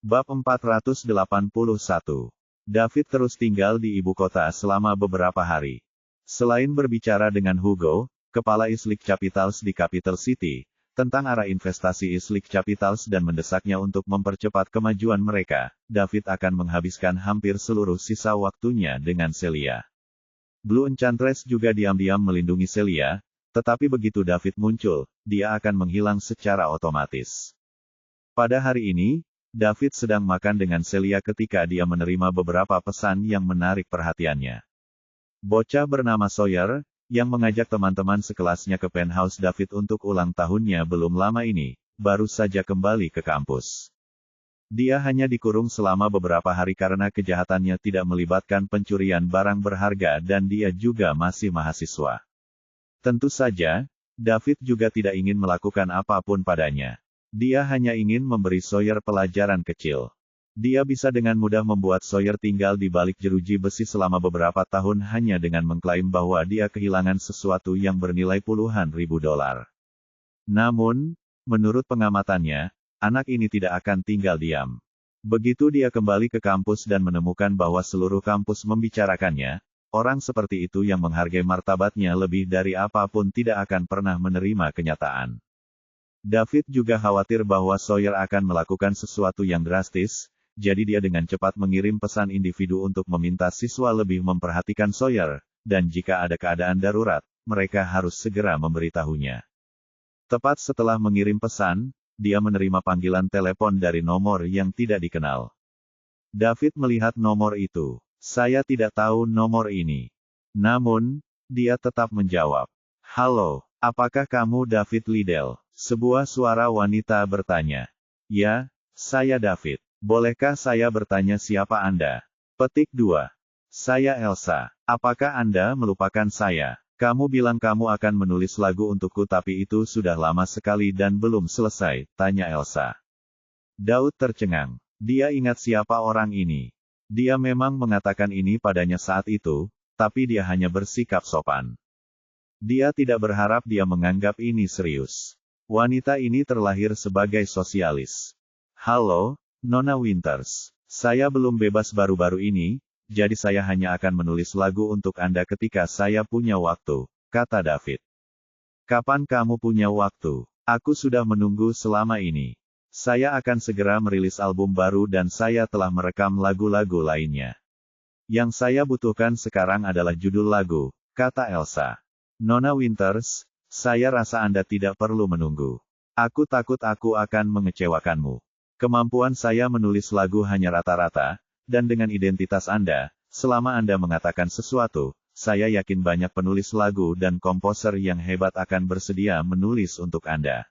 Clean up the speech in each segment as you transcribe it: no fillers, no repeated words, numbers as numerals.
Bab 481. David terus tinggal di ibu kota selama beberapa hari. Selain berbicara dengan Hugo, kepala Islip Capitals di Capital City, tentang arah investasi Islip Capitals dan mendesaknya untuk mempercepat kemajuan mereka, David akan menghabiskan hampir seluruh sisa waktunya dengan Celia. Blue Enchantress juga diam-diam melindungi Celia, tetapi begitu David muncul, dia akan menghilang secara otomatis. Pada hari ini, David sedang makan dengan Celia ketika dia menerima beberapa pesan yang menarik perhatiannya. Bocah bernama Sawyer, yang mengajak teman-teman sekelasnya ke penthouse David untuk ulang tahunnya belum lama ini, baru saja kembali ke kampus. Dia hanya dikurung selama beberapa hari karena kejahatannya tidak melibatkan pencurian barang berharga dan dia juga masih mahasiswa. Tentu saja, David juga tidak ingin melakukan apapun padanya. Dia hanya ingin memberi Sawyer pelajaran kecil. Dia bisa dengan mudah membuat Sawyer tinggal di balik jeruji besi selama beberapa tahun hanya dengan mengklaim bahwa dia kehilangan sesuatu yang bernilai puluhan ribu dolar. Namun, menurut pengamatannya, anak ini tidak akan tinggal diam. Begitu dia kembali ke kampus dan menemukan bahwa seluruh kampus membicarakannya, orang seperti itu yang menghargai martabatnya lebih dari apapun tidak akan pernah menerima kenyataan. David juga khawatir bahwa Sawyer akan melakukan sesuatu yang drastis, jadi dia dengan cepat mengirim pesan individu untuk meminta siswa lebih memperhatikan Sawyer, dan jika ada keadaan darurat, mereka harus segera memberitahunya. Tepat setelah mengirim pesan, dia menerima panggilan telepon dari nomor yang tidak dikenal. David melihat nomor itu. Saya tidak tahu nomor ini. Namun, dia tetap menjawab. Halo, apakah kamu David Liddell? Sebuah suara wanita bertanya. Ya, saya David. Bolehkah saya bertanya siapa Anda? Petik 2. Saya Elsa. Apakah Anda melupakan saya? Kamu bilang kamu akan menulis lagu untukku tapi itu sudah lama sekali dan belum selesai, tanya Elsa. Daud tercengang. Dia ingat siapa orang ini. Dia memang mengatakan ini padanya saat itu, tapi dia hanya bersikap sopan. Dia tidak berharap dia menganggap ini serius. Wanita ini terlahir sebagai sosialis. Halo, Nona Winters. Saya belum bebas baru-baru ini, jadi saya hanya akan menulis lagu untuk Anda ketika saya punya waktu, kata David. Kapan kamu punya waktu? Aku sudah menunggu selama ini. Saya akan segera merilis album baru dan saya telah merekam lagu-lagu lainnya. Yang saya butuhkan sekarang adalah judul lagu, kata Elsa. Nona Winters, saya rasa Anda tidak perlu menunggu. Aku takut aku akan mengecewakanmu. Kemampuan saya menulis lagu hanya rata-rata, dan dengan identitas Anda, selama Anda mengatakan sesuatu, saya yakin banyak penulis lagu dan komposer yang hebat akan bersedia menulis untuk Anda.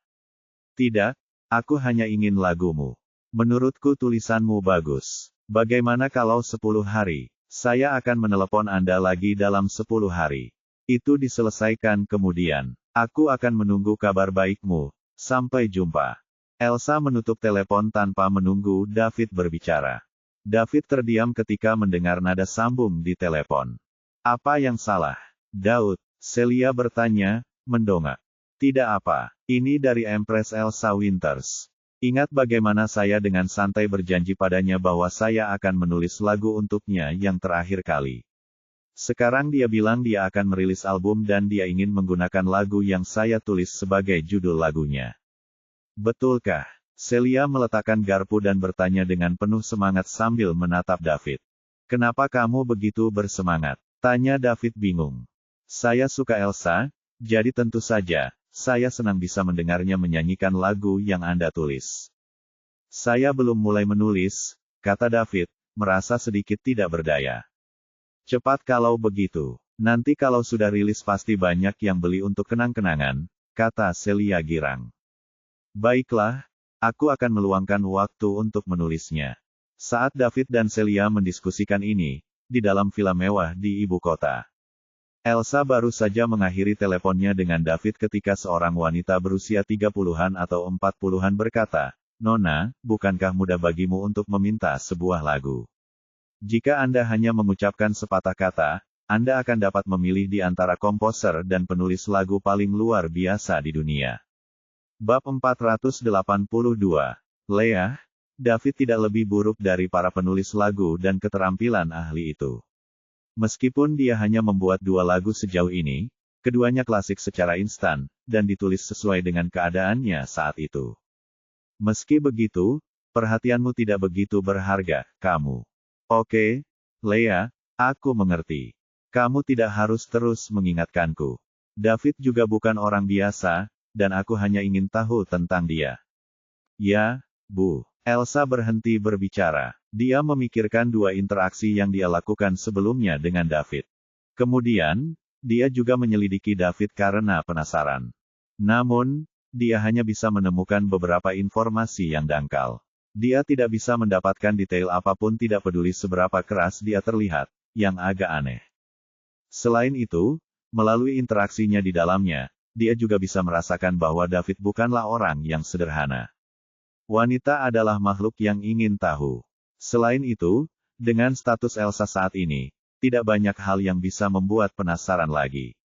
Tidak, aku hanya ingin lagumu. Menurutku tulisanmu bagus. Bagaimana kalau 10 hari? Saya akan menelepon Anda lagi dalam 10 hari. Itu diselesaikan kemudian. Aku akan menunggu kabar baikmu. Sampai jumpa. Elsa menutup telepon tanpa menunggu David berbicara. David terdiam ketika mendengar nada sambung di telepon. Apa yang salah? Daud, Celia bertanya, mendongak. Tidak apa. Ini dari Empress Elsa Winters. Ingat bagaimana saya dengan santai berjanji padanya bahwa saya akan menulis lagu untuknya yang terakhir kali. Sekarang dia bilang dia akan merilis album dan dia ingin menggunakan lagu yang saya tulis sebagai judul lagunya. Betulkah? Celia meletakkan garpu dan bertanya dengan penuh semangat sambil menatap David. Kenapa kamu begitu bersemangat? Tanya David bingung. Saya suka Elsa, jadi tentu saja, saya senang bisa mendengarnya menyanyikan lagu yang Anda tulis. Saya belum mulai menulis, kata David, merasa sedikit tidak berdaya. Cepat kalau begitu. Nanti kalau sudah rilis pasti banyak yang beli untuk kenang-kenangan, kata Celia girang. Baiklah, aku akan meluangkan waktu untuk menulisnya. Saat David dan Celia mendiskusikan ini, di dalam villa mewah di ibu kota. Elsa baru saja mengakhiri teleponnya dengan David ketika seorang wanita berusia 30-an atau 40-an berkata, Nona, bukankah mudah bagimu untuk meminta sebuah lagu? Jika Anda hanya mengucapkan sepatah kata, Anda akan dapat memilih di antara komposer dan penulis lagu paling luar biasa di dunia. Bab 482. Leah, David tidak lebih buruk dari para penulis lagu dan keterampilan ahli itu. Meskipun dia hanya membuat 2 lagu sejauh ini, keduanya klasik secara instan, dan ditulis sesuai dengan keadaannya saat itu. Meski begitu, perhatianmu tidak begitu berharga, kamu. Oke, Leah, aku mengerti. Kamu tidak harus terus mengingatkanku. David juga bukan orang biasa, dan aku hanya ingin tahu tentang dia. Ya, Bu. Elsa berhenti berbicara. Dia memikirkan 2 interaksi yang dia lakukan sebelumnya dengan David. Kemudian, dia juga menyelidiki David karena penasaran. Namun, dia hanya bisa menemukan beberapa informasi yang dangkal. Dia tidak bisa mendapatkan detail apapun, tidak peduli seberapa keras dia terlihat, yang agak aneh. Selain itu, melalui interaksinya di dalamnya, dia juga bisa merasakan bahwa David bukanlah orang yang sederhana. Wanita adalah makhluk yang ingin tahu. Selain itu, dengan status Elsa saat ini, tidak banyak hal yang bisa membuat penasaran lagi.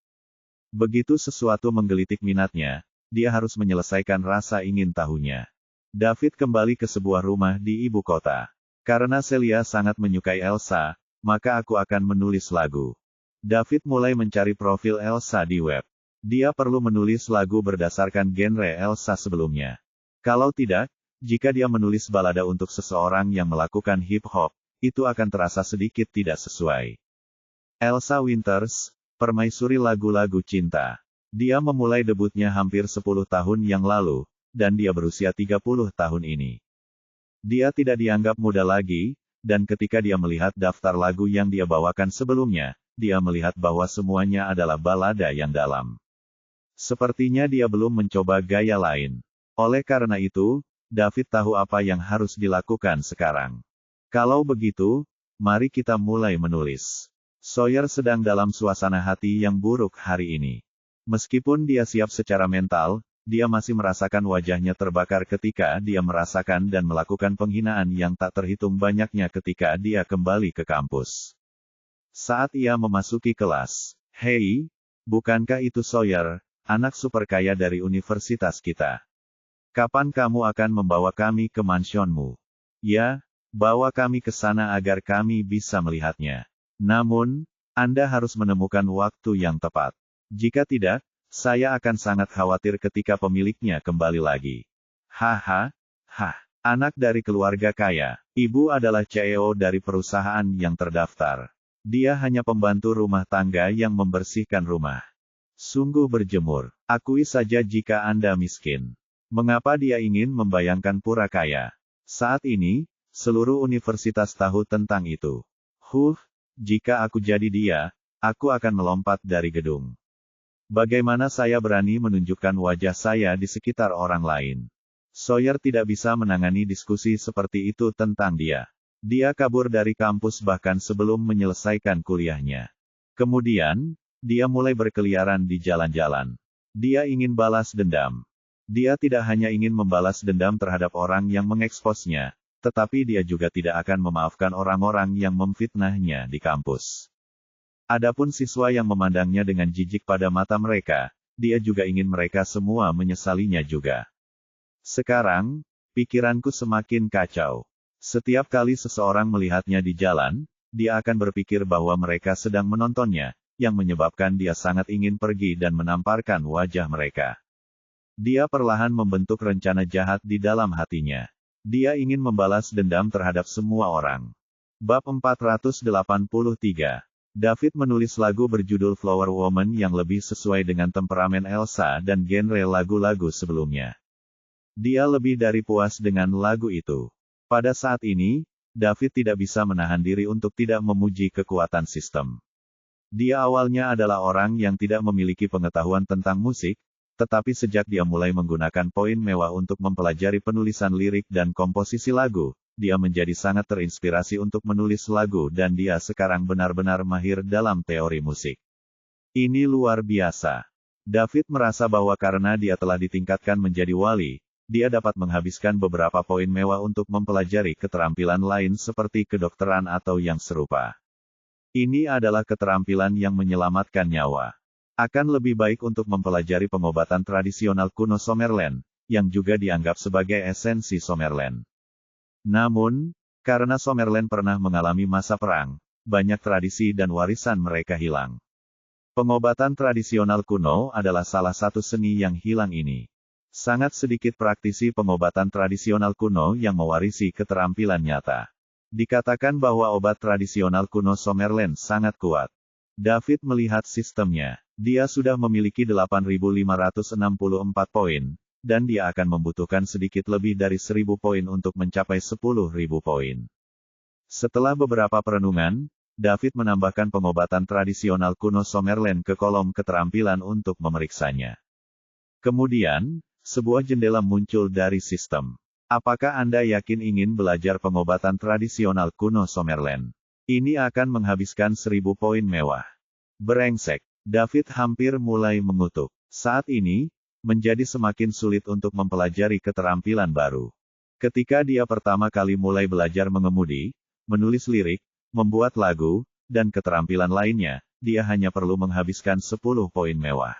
Begitu sesuatu menggelitik minatnya, dia harus menyelesaikan rasa ingin tahunya. David kembali ke sebuah rumah di ibu kota. Karena Celia sangat menyukai Elsa, maka aku akan menulis lagu. David mulai mencari profil Elsa di web. Dia perlu menulis lagu berdasarkan genre Elsa sebelumnya. Kalau tidak, jika dia menulis balada untuk seseorang yang melakukan hip-hop, itu akan terasa sedikit tidak sesuai. Elsa Winters, permaisuri lagu-lagu cinta. Dia memulai debutnya hampir 10 tahun yang lalu, dan dia berusia 30 tahun ini. Dia tidak dianggap muda lagi, dan ketika dia melihat daftar lagu yang dia bawakan sebelumnya, dia melihat bahwa semuanya adalah balada yang dalam. Sepertinya dia belum mencoba gaya lain. Oleh karena itu, David tahu apa yang harus dilakukan sekarang. Kalau begitu, mari kita mulai menulis. Sawyer sedang dalam suasana hati yang buruk hari ini. Meskipun dia siap secara mental, dia masih merasakan wajahnya terbakar ketika dia merasakan dan melakukan penghinaan yang tak terhitung banyaknya ketika dia kembali ke kampus. Saat ia memasuki kelas, "Hei, bukankah itu Sawyer, anak super kaya dari universitas kita? Kapan kamu akan membawa kami ke mansionmu? Ya, bawa kami ke sana agar kami bisa melihatnya. Namun, Anda harus menemukan waktu yang tepat. Jika tidak, saya akan sangat khawatir ketika pemiliknya kembali lagi." Haha, anak dari keluarga kaya. Ibu adalah CEO dari perusahaan yang terdaftar. Dia hanya pembantu rumah tangga yang membersihkan rumah. Sungguh berjemur. Akui saja jika Anda miskin. Mengapa dia ingin membayangkan pura kaya? Saat ini, seluruh universitas tahu tentang itu. Jika aku jadi dia, aku akan melompat dari gedung. Bagaimana saya berani menunjukkan wajah saya di sekitar orang lain? Sawyer tidak bisa menangani diskusi seperti itu tentang dia. Dia kabur dari kampus bahkan sebelum menyelesaikan kuliahnya. Kemudian, dia mulai berkeliaran di jalan-jalan. Dia ingin balas dendam. Dia tidak hanya ingin membalas dendam terhadap orang yang mengeksposnya, tetapi dia juga tidak akan memaafkan orang-orang yang memfitnahnya di kampus. Adapun siswa yang memandangnya dengan jijik pada mata mereka, dia juga ingin mereka semua menyesalinya juga. Sekarang, pikiranku semakin kacau. Setiap kali seseorang melihatnya di jalan, dia akan berpikir bahwa mereka sedang menontonnya, yang menyebabkan dia sangat ingin pergi dan menamparkan wajah mereka. Dia perlahan membentuk rencana jahat di dalam hatinya. Dia ingin membalas dendam terhadap semua orang. Bab 483. David menulis lagu berjudul Flower Woman yang lebih sesuai dengan temperamen Elsa dan genre lagu-lagu sebelumnya. Dia lebih dari puas dengan lagu itu. Pada saat ini, David tidak bisa menahan diri untuk tidak memuji kekuatan sistem. Dia awalnya adalah orang yang tidak memiliki pengetahuan tentang musik, tetapi sejak dia mulai menggunakan poin mewah untuk mempelajari penulisan lirik dan komposisi lagu, dia menjadi sangat terinspirasi untuk menulis lagu dan dia sekarang benar-benar mahir dalam teori musik. Ini luar biasa. David merasa bahwa karena dia telah ditingkatkan menjadi wali, dia dapat menghabiskan beberapa poin mewah untuk mempelajari keterampilan lain seperti kedokteran atau yang serupa. Ini adalah keterampilan yang menyelamatkan nyawa. Akan lebih baik untuk mempelajari pengobatan tradisional kuno Sommerland, yang juga dianggap sebagai esensi Sommerland. Namun, karena Summerland pernah mengalami masa perang, banyak tradisi dan warisan mereka hilang. Pengobatan tradisional kuno adalah salah satu seni yang hilang ini. Sangat sedikit praktisi pengobatan tradisional kuno yang mewarisi keterampilan nyata. Dikatakan bahwa obat tradisional kuno Summerland sangat kuat. David melihat sistemnya. Dia sudah memiliki 8.564 poin, dan dia akan membutuhkan sedikit lebih dari 1.000 poin untuk mencapai 10.000 poin. Setelah beberapa perenungan, David menambahkan pengobatan tradisional kuno Summerland ke kolom keterampilan untuk memeriksanya. Kemudian, sebuah jendela muncul dari sistem. Apakah Anda yakin ingin belajar pengobatan tradisional kuno Summerland? Ini akan menghabiskan 1.000 poin mewah. Brengsek. David hampir mulai mengutuk. Saat ini, menjadi semakin sulit untuk mempelajari keterampilan baru. Ketika dia pertama kali mulai belajar mengemudi, menulis lirik, membuat lagu, dan keterampilan lainnya, dia hanya perlu menghabiskan 10 poin mewah.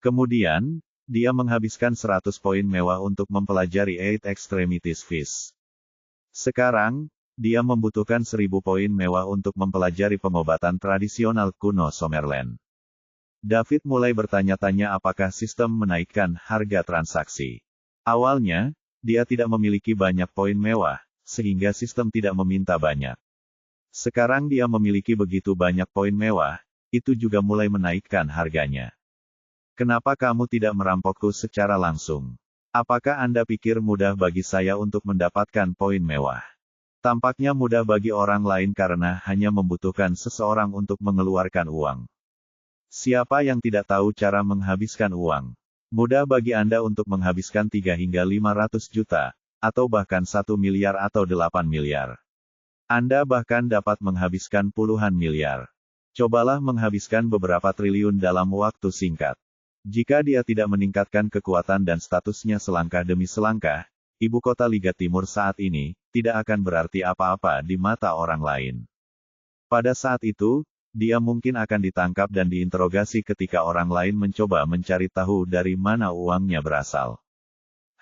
Kemudian, dia menghabiskan 100 poin mewah untuk mempelajari Eight Extremities Fish. Sekarang, dia membutuhkan 1.000 poin mewah untuk mempelajari pengobatan tradisional kuno Summerland. David mulai bertanya-tanya apakah sistem menaikkan harga transaksi. Awalnya, dia tidak memiliki banyak poin mewah, sehingga sistem tidak meminta banyak. Sekarang dia memiliki begitu banyak poin mewah, itu juga mulai menaikkan harganya. Kenapa kamu tidak merampokku secara langsung? Apakah Anda pikir mudah bagi saya untuk mendapatkan poin mewah? Tampaknya mudah bagi orang lain karena hanya membutuhkan seseorang untuk mengeluarkan uang. Siapa yang tidak tahu cara menghabiskan uang? Mudah bagi Anda untuk menghabiskan 3 hingga 500 juta, atau bahkan 1 miliar atau 8 miliar. Anda bahkan dapat menghabiskan puluhan miliar. Cobalah menghabiskan beberapa triliun dalam waktu singkat. Jika dia tidak meningkatkan kekuatan dan statusnya selangkah demi selangkah, ibu kota Liga Timur saat ini, tidak akan berarti apa-apa di mata orang lain. Pada saat itu, dia mungkin akan ditangkap dan diinterogasi ketika orang lain mencoba mencari tahu dari mana uangnya berasal.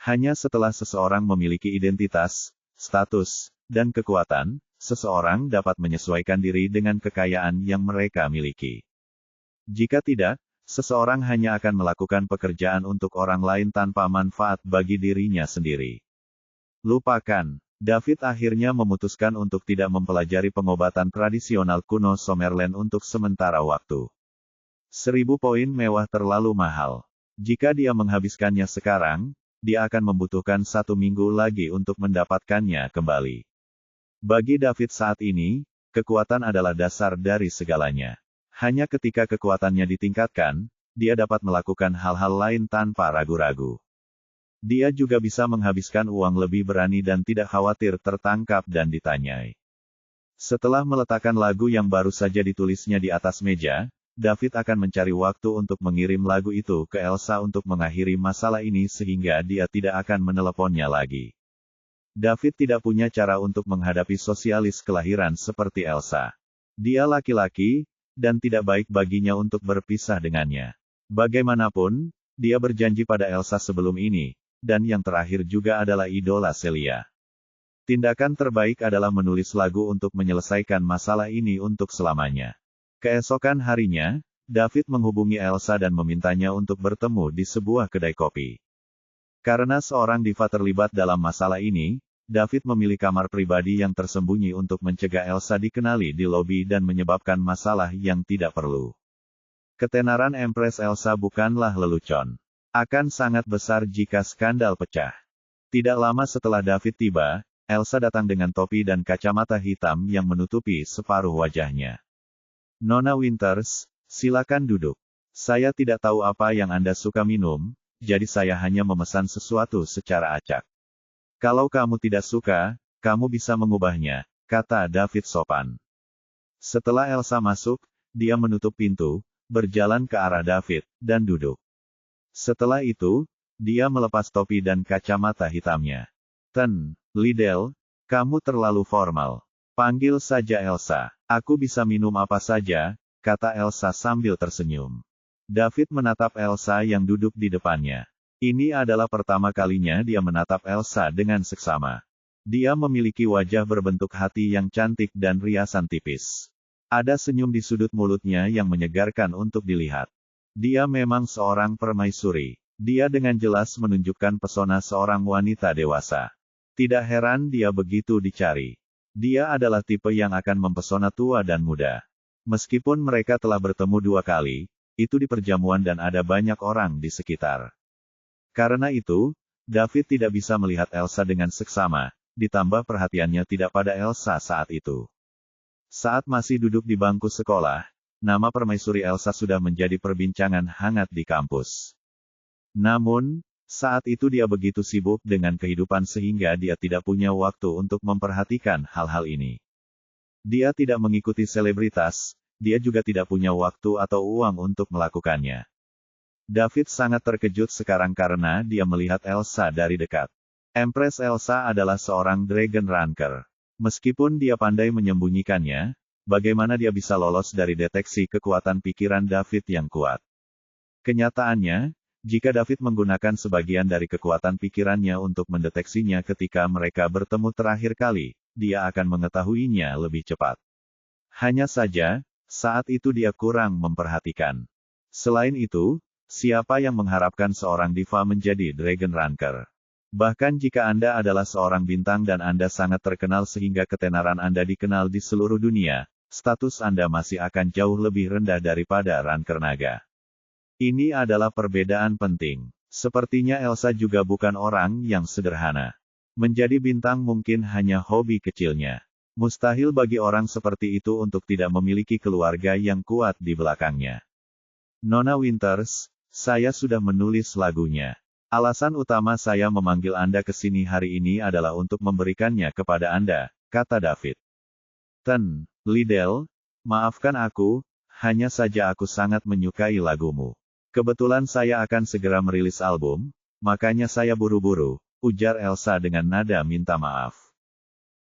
Hanya setelah seseorang memiliki identitas, status, dan kekuatan, seseorang dapat menyesuaikan diri dengan kekayaan yang mereka miliki. Jika tidak, seseorang hanya akan melakukan pekerjaan untuk orang lain tanpa manfaat bagi dirinya sendiri. Lupakan. David akhirnya memutuskan untuk tidak mempelajari pengobatan tradisional kuno Summerland untuk sementara waktu. 1.000 poin mewah terlalu mahal. Jika dia menghabiskannya sekarang, dia akan membutuhkan 1 minggu lagi untuk mendapatkannya kembali. Bagi David saat ini, kekuatan adalah dasar dari segalanya. Hanya ketika kekuatannya ditingkatkan, dia dapat melakukan hal-hal lain tanpa ragu-ragu. Dia juga bisa menghabiskan uang lebih berani dan tidak khawatir tertangkap dan ditanyai. Setelah meletakkan lagu yang baru saja ditulisnya di atas meja, David akan mencari waktu untuk mengirim lagu itu ke Elsa untuk mengakhiri masalah ini sehingga dia tidak akan meneleponnya lagi. David tidak punya cara untuk menghadapi sosialis kelahiran seperti Elsa. Dia laki-laki, dan tidak baik baginya untuk berpisah dengannya. Bagaimanapun, dia berjanji pada Elsa sebelum ini, dan yang terakhir juga adalah idola Celia. Tindakan terbaik adalah menulis lagu untuk menyelesaikan masalah ini untuk selamanya. Keesokan harinya, David menghubungi Elsa dan memintanya untuk bertemu di sebuah kedai kopi. Karena seorang diva terlibat dalam masalah ini, David memilih kamar pribadi yang tersembunyi untuk mencegah Elsa dikenali di lobi dan menyebabkan masalah yang tidak perlu. Ketenaran Empress Elsa bukanlah lelucon. Akan sangat besar jika skandal pecah. Tidak lama setelah David tiba, Elsa datang dengan topi dan kacamata hitam yang menutupi separuh wajahnya. Nona Winters, silakan duduk. Saya tidak tahu apa yang Anda suka minum, jadi saya hanya memesan sesuatu secara acak. Kalau kamu tidak suka, kamu bisa mengubahnya, kata David sopan. Setelah Elsa masuk, dia menutup pintu, berjalan ke arah David, dan duduk. Setelah itu, dia melepas topi dan kacamata hitamnya. Liddell, kamu terlalu formal. Panggil saja Elsa. Aku bisa minum apa saja, kata Elsa sambil tersenyum. David menatap Elsa yang duduk di depannya. Ini adalah pertama kalinya dia menatap Elsa dengan seksama. Dia memiliki wajah berbentuk hati yang cantik dan riasan tipis. Ada senyum di sudut mulutnya yang menyegarkan untuk dilihat. Dia memang seorang permaisuri. Dia dengan jelas menunjukkan pesona seorang wanita dewasa. Tidak heran dia begitu dicari. Dia adalah tipe yang akan mempesona tua dan muda. Meskipun mereka telah bertemu 2 kali, itu di perjamuan dan ada banyak orang di sekitar. Karena itu, David tidak bisa melihat Elsa dengan seksama, ditambah perhatiannya tidak pada Elsa saat itu. Saat masih duduk di bangku sekolah, nama permaisuri Elsa sudah menjadi perbincangan hangat di kampus. Namun, saat itu dia begitu sibuk dengan kehidupan sehingga dia tidak punya waktu untuk memperhatikan hal-hal ini. Dia tidak mengikuti selebritas, dia juga tidak punya waktu atau uang untuk melakukannya. David sangat terkejut sekarang karena dia melihat Elsa dari dekat. Empress Elsa adalah seorang Dragon Ranker. Meskipun dia pandai menyembunyikannya, bagaimana dia bisa lolos dari deteksi kekuatan pikiran David yang kuat? Kenyataannya, jika David menggunakan sebagian dari kekuatan pikirannya untuk mendeteksinya ketika mereka bertemu terakhir kali, dia akan mengetahuinya lebih cepat. Hanya saja, saat itu dia kurang memperhatikan. Selain itu, siapa yang mengharapkan seorang diva menjadi Dragon Ranker? Bahkan jika Anda adalah seorang bintang dan Anda sangat terkenal sehingga ketenaran Anda dikenal di seluruh dunia, status Anda masih akan jauh lebih rendah daripada Ranker Naga. Ini adalah perbedaan penting. Sepertinya Elsa juga bukan orang yang sederhana. Menjadi bintang mungkin hanya hobi kecilnya. Mustahil bagi orang seperti itu untuk tidak memiliki keluarga yang kuat di belakangnya. Nona Winters, saya sudah menulis lagunya. Alasan utama saya memanggil Anda ke sini hari ini adalah untuk memberikannya kepada Anda, kata David. Liddell, maafkan aku, hanya saja aku sangat menyukai lagumu. Kebetulan saya akan segera merilis album, makanya saya buru-buru, ujar Elsa dengan nada minta maaf.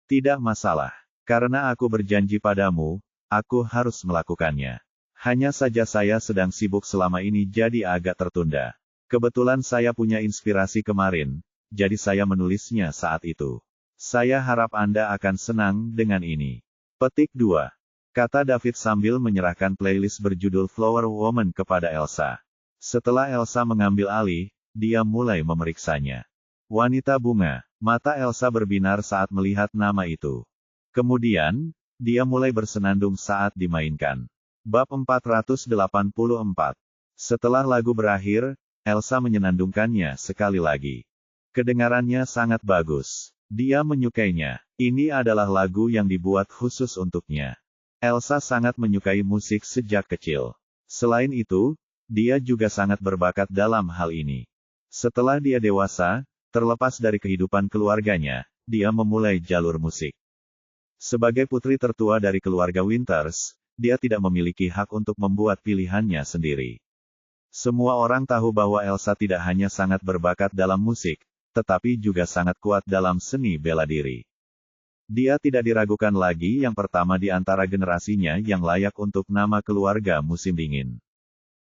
Tidak masalah, karena aku berjanji padamu, aku harus melakukannya. Hanya saja saya sedang sibuk selama ini jadi agak tertunda. Kebetulan saya punya inspirasi kemarin, jadi saya menulisnya saat itu. Saya harap Anda akan senang dengan ini. Petik 2. Kata David sambil menyerahkan playlist berjudul Flower Woman kepada Elsa. Setelah Elsa mengambil alih, dia mulai memeriksanya. Wanita bunga. Mata Elsa berbinar saat melihat nama itu. Kemudian, dia mulai bersenandung saat dimainkan. Bab 484. Setelah lagu berakhir, Elsa menyenandungkannya sekali lagi. Kedengarannya sangat bagus. Dia menyukainya. Ini adalah lagu yang dibuat khusus untuknya. Elsa sangat menyukai musik sejak kecil. Selain itu, dia juga sangat berbakat dalam hal ini. Setelah dia dewasa, terlepas dari kehidupan keluarganya, dia memulai jalur musik. Sebagai putri tertua dari keluarga Winters, dia tidak memiliki hak untuk membuat pilihannya sendiri. Semua orang tahu bahwa Elsa tidak hanya sangat berbakat dalam musik, tetapi juga sangat kuat dalam seni bela diri. Dia tidak diragukan lagi yang pertama di antara generasinya yang layak untuk nama keluarga musim dingin.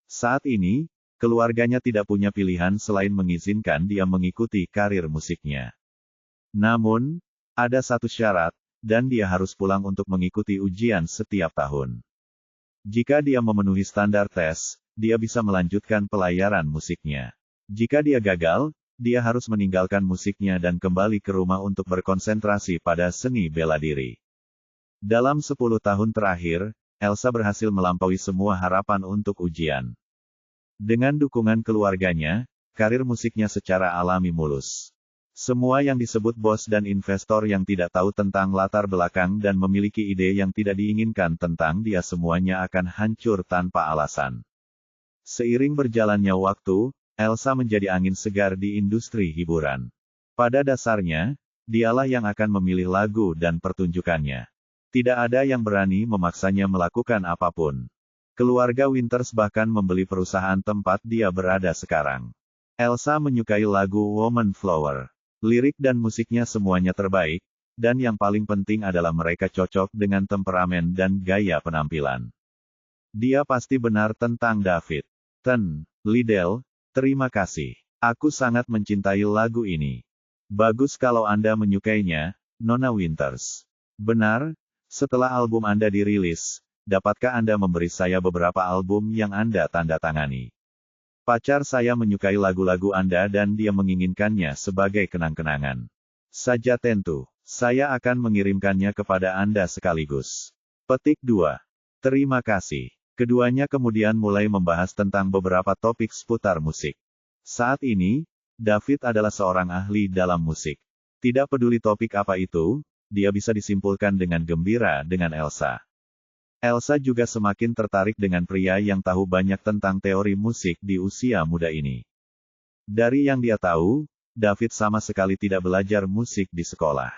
Saat ini, keluarganya tidak punya pilihan selain mengizinkan dia mengikuti karir musiknya. Namun, ada satu syarat, dan dia harus pulang untuk mengikuti ujian setiap tahun. Jika dia memenuhi standar tes, dia bisa melanjutkan pelayaran musiknya. Jika dia gagal, dia harus meninggalkan musiknya dan kembali ke rumah untuk berkonsentrasi pada seni bela diri. Dalam 10 tahun terakhir, Elsa berhasil melampaui semua harapan untuk ujian. Dengan dukungan keluarganya, karir musiknya secara alami mulus. Semua yang disebut bos dan investor yang tidak tahu tentang latar belakang dan memiliki ide yang tidak diinginkan tentang dia semuanya akan hancur tanpa alasan. Seiring berjalannya waktu, Elsa menjadi angin segar di industri hiburan. Pada dasarnya, dialah yang akan memilih lagu dan pertunjukannya. Tidak ada yang berani memaksanya melakukan apapun. Keluarga Winters bahkan membeli perusahaan tempat dia berada sekarang. Elsa menyukai lagu Woman Flower. Lirik dan musiknya semuanya terbaik, dan yang paling penting adalah mereka cocok dengan temperamen dan gaya penampilan. Dia pasti benar tentang David. Liddell, terima kasih. Aku sangat mencintai lagu ini. Bagus kalau Anda menyukainya, Nona Winters. Benar, setelah album Anda dirilis, dapatkah Anda memberi saya beberapa album yang Anda tanda tangani? Pacar saya menyukai lagu-lagu Anda dan dia menginginkannya sebagai kenang-kenangan. Saja tentu, saya akan mengirimkannya kepada Anda sekaligus. Petik 2. Terima kasih. Keduanya kemudian mulai membahas tentang beberapa topik seputar musik. Saat ini, David adalah seorang ahli dalam musik. Tidak peduli topik apa itu, dia bisa disimpulkan dengan gembira dengan Elsa. Elsa juga semakin tertarik dengan pria yang tahu banyak tentang teori musik di usia muda ini. Dari yang dia tahu, David sama sekali tidak belajar musik di sekolah.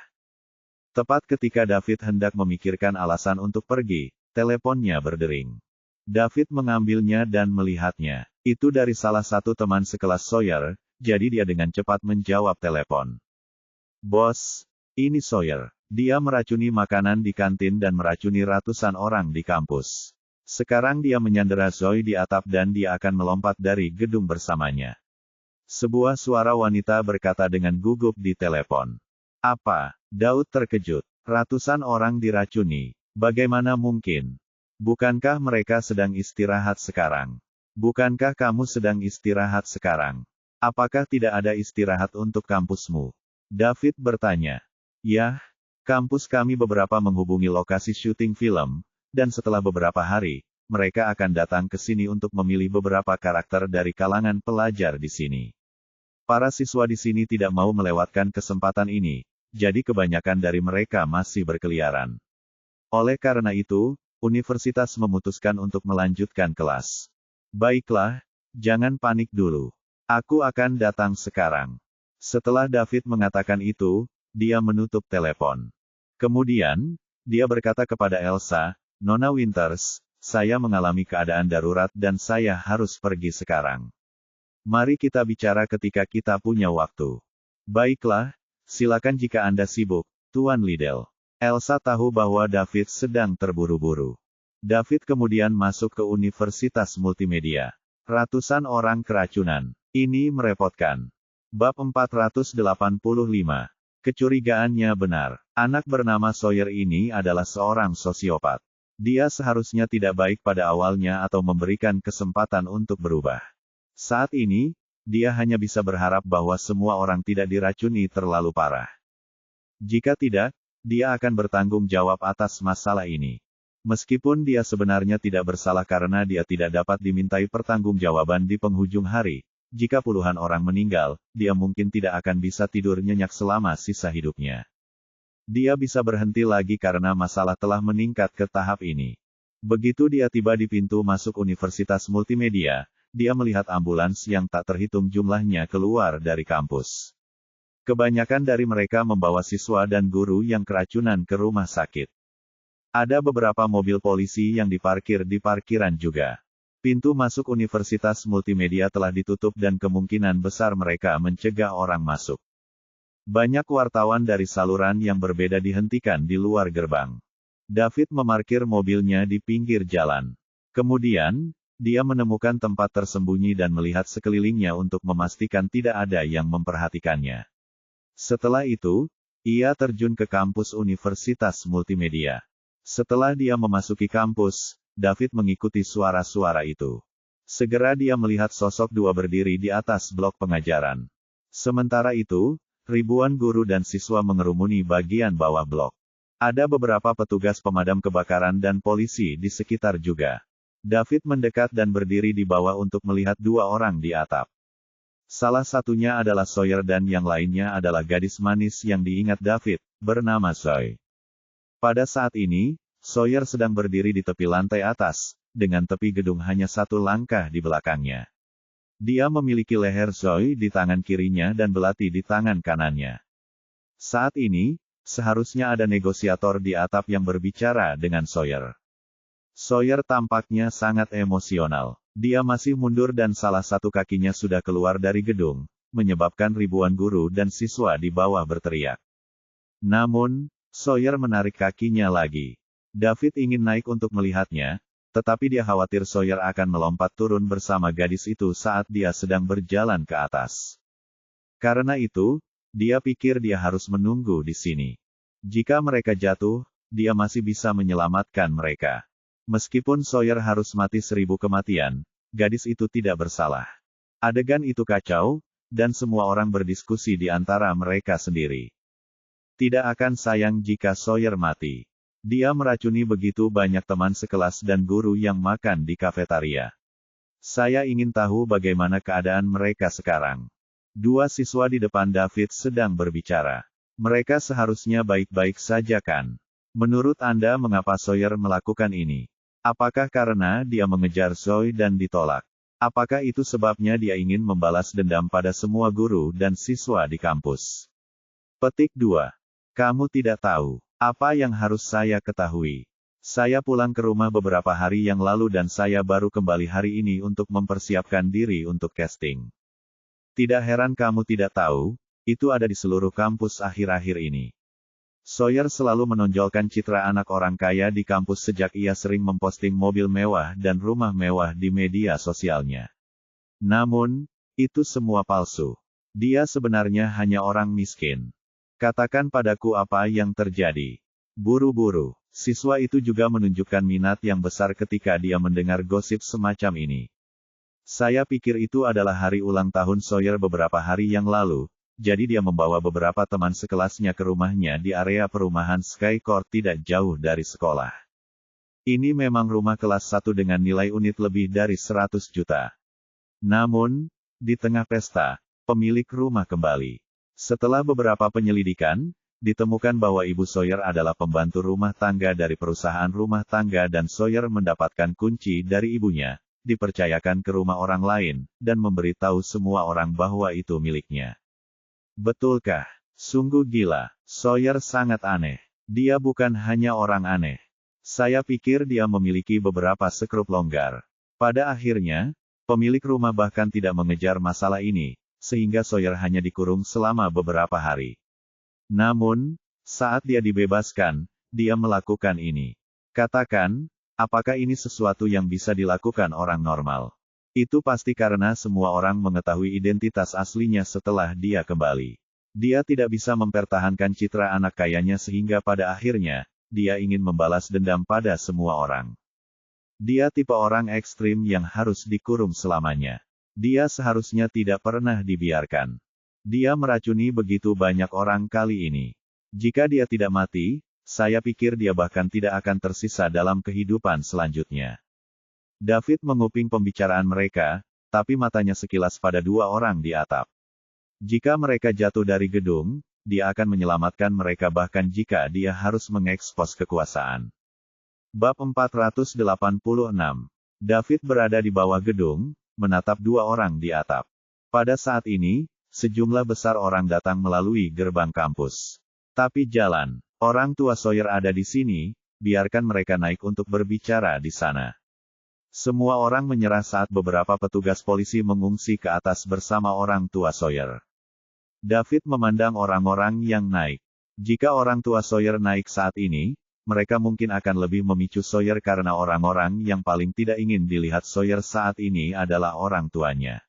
Tepat ketika David hendak memikirkan alasan untuk pergi, teleponnya berdering. David mengambilnya dan melihatnya. Itu dari salah satu teman sekelas Sawyer, jadi dia dengan cepat menjawab telepon. Bos, ini Sawyer. Dia meracuni makanan di kantin dan meracuni ratusan orang di kampus. Sekarang dia menyandera Zoe di atap dan dia akan melompat dari gedung bersamanya. Sebuah suara wanita berkata dengan gugup di telepon. Apa? Daud terkejut. Ratusan orang diracuni. Bagaimana mungkin? Bukankah mereka sedang istirahat sekarang? Bukankah kamu sedang istirahat sekarang? Apakah tidak ada istirahat untuk kampusmu? David bertanya. Yah, kampus kami beberapa menghubungi lokasi syuting film, dan setelah beberapa hari, mereka akan datang ke sini untuk memilih beberapa karakter dari kalangan pelajar di sini. Para siswa di sini tidak mau melewatkan kesempatan ini, jadi kebanyakan dari mereka masih berkeliaran. Oleh karena itu, universitas memutuskan untuk melanjutkan kelas. Baiklah, jangan panik dulu. Aku akan datang sekarang. Setelah David mengatakan itu, dia menutup telepon. Kemudian, dia berkata kepada Elsa, Nona Winters, saya mengalami keadaan darurat dan saya harus pergi sekarang. Mari kita bicara ketika kita punya waktu. Baiklah, silakan jika Anda sibuk, Tuan Liddell. Elsa tahu bahwa David sedang terburu-buru. David kemudian masuk ke Universitas Multimedia. Ratusan orang keracunan. Ini merepotkan. Bab 485. Kecurigaannya benar. Anak bernama Sawyer ini adalah seorang sosiopat. Dia seharusnya tidak baik pada awalnya atau memberikan kesempatan untuk berubah. Saat ini, dia hanya bisa berharap bahwa semua orang tidak diracuni terlalu parah. Jika tidak, dia akan bertanggung jawab atas masalah ini. Meskipun dia sebenarnya tidak bersalah karena dia tidak dapat dimintai pertanggungjawaban di penghujung hari, jika puluhan orang meninggal, dia mungkin tidak akan bisa tidur nyenyak selama sisa hidupnya. Dia bisa berhenti lagi karena masalah telah meningkat ke tahap ini. Begitu dia tiba di pintu masuk Universitas Multimedia, dia melihat ambulans yang tak terhitung jumlahnya keluar dari kampus. Kebanyakan dari mereka membawa siswa dan guru yang keracunan ke rumah sakit. Ada beberapa mobil polisi yang diparkir di parkiran juga. Pintu masuk Universitas Multimedia telah ditutup dan kemungkinan besar mereka mencegah orang masuk. Banyak wartawan dari saluran yang berbeda dihentikan di luar gerbang. David memarkir mobilnya di pinggir jalan. Kemudian, dia menemukan tempat tersembunyi dan melihat sekelilingnya untuk memastikan tidak ada yang memperhatikannya. Setelah itu, ia terjun ke kampus Universitas Multimedia. Setelah dia memasuki kampus, David mengikuti suara-suara itu. Segera dia melihat sosok dua berdiri di atas blok pengajaran. Sementara itu, ribuan guru dan siswa mengerumuni bagian bawah blok. Ada beberapa petugas pemadam kebakaran dan polisi di sekitar juga. David mendekat dan berdiri di bawah untuk melihat dua orang di atap. Salah satunya adalah Sawyer dan yang lainnya adalah gadis manis yang diingat David, bernama Zoe. Pada saat ini, Sawyer sedang berdiri di tepi lantai atas, dengan tepi gedung hanya satu langkah di belakangnya. Dia memiliki leher Zoe di tangan kirinya dan belati di tangan kanannya. Saat ini, seharusnya ada negosiator di atap yang berbicara dengan Sawyer. Sawyer tampaknya sangat emosional. Dia masih mundur dan salah satu kakinya sudah keluar dari gedung, menyebabkan ribuan guru dan siswa di bawah berteriak. Namun, Sawyer menarik kakinya lagi. David ingin naik untuk melihatnya, tetapi dia khawatir Sawyer akan melompat turun bersama gadis itu saat dia sedang berjalan ke atas. Karena itu, dia pikir dia harus menunggu di sini. Jika mereka jatuh, dia masih bisa menyelamatkan mereka. Meskipun Sawyer harus mati 1000 kematian, gadis itu tidak bersalah. Adegan itu kacau, dan semua orang berdiskusi di antara mereka sendiri. Tidak akan sayang jika Sawyer mati. Dia meracuni begitu banyak teman sekelas dan guru yang makan di kafetaria. Saya ingin tahu bagaimana keadaan mereka sekarang. Dua siswa di depan David sedang berbicara. Mereka seharusnya baik-baik saja kan? Menurut Anda mengapa Sawyer melakukan ini? Apakah karena dia mengejar Zoe dan ditolak? Apakah itu sebabnya dia ingin membalas dendam pada semua guru dan siswa di kampus? Petik 2. Kamu tidak tahu. Apa yang harus saya ketahui? Saya pulang ke rumah beberapa hari yang lalu dan saya baru kembali hari ini untuk mempersiapkan diri untuk casting. Tidak heran kamu tidak tahu, itu ada di seluruh kampus akhir-akhir ini. Sawyer selalu menonjolkan citra anak orang kaya di kampus sejak ia sering memposting mobil mewah dan rumah mewah di media sosialnya. Namun, itu semua palsu. Dia sebenarnya hanya orang miskin. Katakan padaku apa yang terjadi. Buru-buru, siswa itu juga menunjukkan minat yang besar ketika dia mendengar gosip semacam ini. Saya pikir itu adalah hari ulang tahun Sawyer beberapa hari yang lalu, jadi dia membawa beberapa teman sekelasnya ke rumahnya di area perumahan Sky Court tidak jauh dari sekolah. Ini memang rumah kelas 1 dengan nilai unit lebih dari 100 juta. Namun, di tengah pesta, pemilik rumah kembali. Setelah beberapa penyelidikan, ditemukan bahwa Ibu Sawyer adalah pembantu rumah tangga dari perusahaan rumah tangga dan Sawyer mendapatkan kunci dari ibunya, dipercayakan ke rumah orang lain, dan memberitahu semua orang bahwa itu miliknya. Betulkah? Sungguh gila. Sawyer sangat aneh. Dia bukan hanya orang aneh. Saya pikir dia memiliki beberapa sekrup longgar. Pada akhirnya, pemilik rumah bahkan tidak mengejar masalah ini, sehingga Sawyer hanya dikurung selama beberapa hari. Namun, saat dia dibebaskan, dia melakukan ini. Katakan, apakah ini sesuatu yang bisa dilakukan orang normal? Itu pasti karena semua orang mengetahui identitas aslinya setelah dia kembali. Dia tidak bisa mempertahankan citra anak kayanya sehingga pada akhirnya, dia ingin membalas dendam pada semua orang. Dia tipe orang ekstrim yang harus dikurung selamanya. Dia seharusnya tidak pernah dibiarkan. Dia meracuni begitu banyak orang kali ini. Jika dia tidak mati, saya pikir dia bahkan tidak akan tersisa dalam kehidupan selanjutnya. David menguping pembicaraan mereka, tapi matanya sekilas pada dua orang di atap. Jika mereka jatuh dari gedung, dia akan menyelamatkan mereka bahkan jika dia harus mengekspos kekuasaan. Bab 486. David berada di bawah gedung, menatap dua orang di atap. Pada saat ini, sejumlah besar orang datang melalui gerbang kampus. Tapi jalan, orang tua Sawyer ada di sini, biarkan mereka naik untuk berbicara di sana. Semua orang menyerah saat beberapa petugas polisi mengungsi ke atas bersama orang tua Sawyer. David memandang orang-orang yang naik. Jika orang tua Sawyer naik saat ini, mereka mungkin akan lebih memicu Sawyer karena orang-orang yang paling tidak ingin dilihat Sawyer saat ini adalah orang tuanya.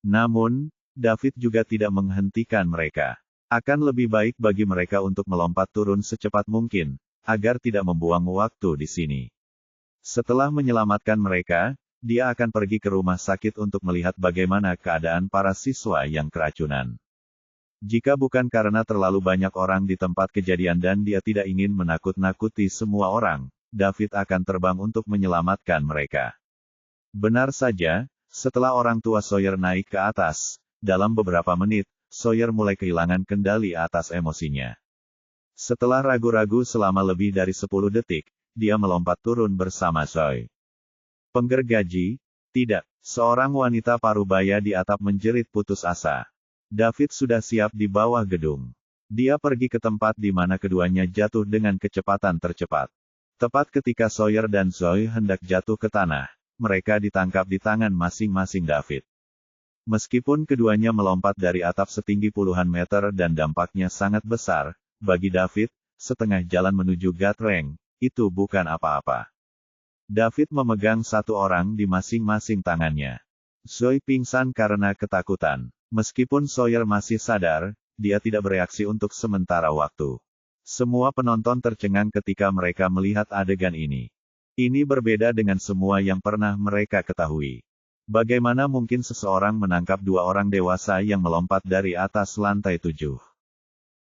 Namun, David juga tidak menghentikan mereka. Akan lebih baik bagi mereka untuk melompat turun secepat mungkin, agar tidak membuang waktu di sini. Setelah menyelamatkan mereka, dia akan pergi ke rumah sakit untuk melihat bagaimana keadaan para siswa yang keracunan. Jika bukan karena terlalu banyak orang di tempat kejadian dan dia tidak ingin menakut-nakuti semua orang, David akan terbang untuk menyelamatkan mereka. Benar saja, setelah orang tua Sawyer naik ke atas, dalam beberapa menit, Sawyer mulai kehilangan kendali atas emosinya. Setelah ragu-ragu selama lebih dari 10 detik, dia melompat turun bersama Zoe. Penggergaji? Tidak. Seorang wanita parubaya di atap menjerit putus asa. David sudah siap di bawah gedung. Dia pergi ke tempat di mana keduanya jatuh dengan kecepatan tercepat. Tepat ketika Sawyer dan Zoe hendak jatuh ke tanah, mereka ditangkap di tangan masing-masing David. Meskipun keduanya melompat dari atap setinggi puluhan meter dan dampaknya sangat besar, bagi David, setengah jalan menuju Gatreng, itu bukan apa-apa. David memegang satu orang di masing-masing tangannya. Zoe pingsan karena ketakutan. Meskipun Sawyer masih sadar, dia tidak bereaksi untuk sementara waktu. Semua penonton tercengang ketika mereka melihat adegan ini. Ini berbeda dengan semua yang pernah mereka ketahui. Bagaimana mungkin seseorang menangkap dua orang dewasa yang melompat dari atas lantai 7?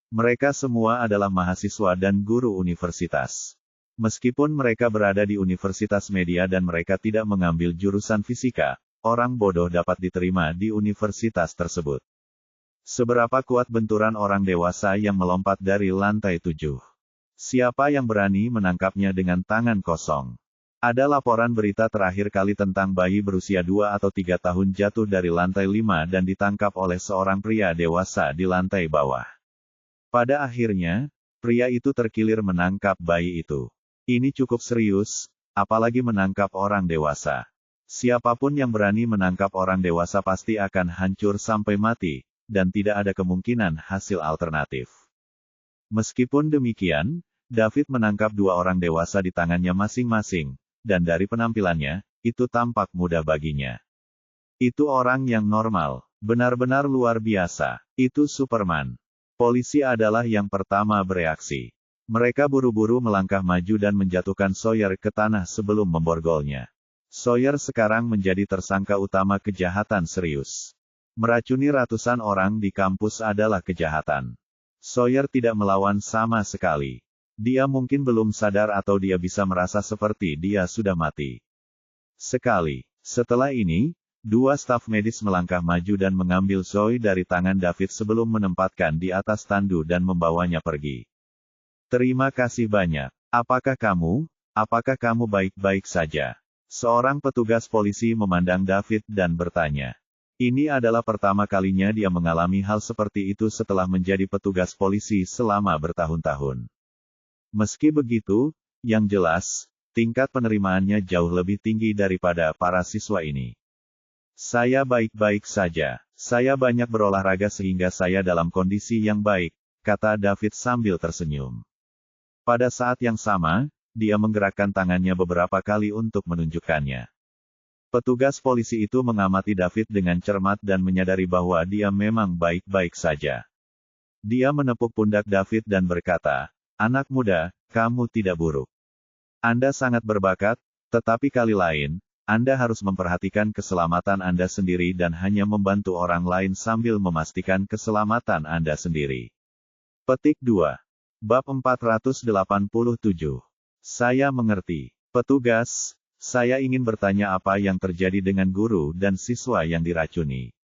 Mereka semua adalah mahasiswa dan guru universitas. Meskipun mereka berada di universitas media dan mereka tidak mengambil jurusan fisika, orang bodoh dapat diterima di universitas tersebut. Seberapa kuat benturan orang dewasa yang melompat dari lantai 7? Siapa yang berani menangkapnya dengan tangan kosong? Ada laporan berita terakhir kali tentang bayi berusia 2 atau 3 tahun jatuh dari lantai 5 dan ditangkap oleh seorang pria dewasa di lantai bawah. Pada akhirnya, pria itu terkilir menangkap bayi itu. Ini cukup serius, apalagi menangkap orang dewasa. Siapapun yang berani menangkap orang dewasa pasti akan hancur sampai mati, dan tidak ada kemungkinan hasil alternatif. Meskipun demikian, David menangkap dua orang dewasa di tangannya masing-masing, dan dari penampilannya, itu tampak mudah baginya. Itu orang yang normal, benar-benar luar biasa. Itu Superman. Polisi adalah yang pertama bereaksi. Mereka buru-buru melangkah maju dan menjatuhkan Sawyer ke tanah sebelum memborgolnya. Sawyer sekarang menjadi tersangka utama kejahatan serius. Meracuni ratusan orang di kampus adalah kejahatan. Sawyer tidak melawan sama sekali. Dia mungkin belum sadar atau dia bisa merasa seperti dia sudah mati. Setelah ini, dua staf medis melangkah maju dan mengambil Zoe dari tangan David sebelum menempatkan di atas tandu dan membawanya pergi. Terima kasih banyak. Apakah kamu baik-baik saja? Seorang petugas polisi memandang David dan bertanya. Ini adalah pertama kalinya dia mengalami hal seperti itu setelah menjadi petugas polisi selama bertahun-tahun. Meski begitu, yang jelas, tingkat penerimaannya jauh lebih tinggi daripada para siswa ini. Saya baik-baik saja. Saya banyak berolahraga sehingga saya dalam kondisi yang baik, kata David sambil tersenyum. Pada saat yang sama, dia menggerakkan tangannya beberapa kali untuk menunjukkannya. Petugas polisi itu mengamati David dengan cermat dan menyadari bahwa dia memang baik-baik saja. Dia menepuk pundak David dan berkata, "Anak muda, kamu tidak buruk. Anda sangat berbakat, tetapi kali lain, Anda harus memperhatikan keselamatan Anda sendiri dan hanya membantu orang lain sambil memastikan keselamatan Anda sendiri." Petik 2. Bab 487. Saya mengerti. Petugas, saya ingin bertanya apa yang terjadi dengan guru dan siswa yang diracuni.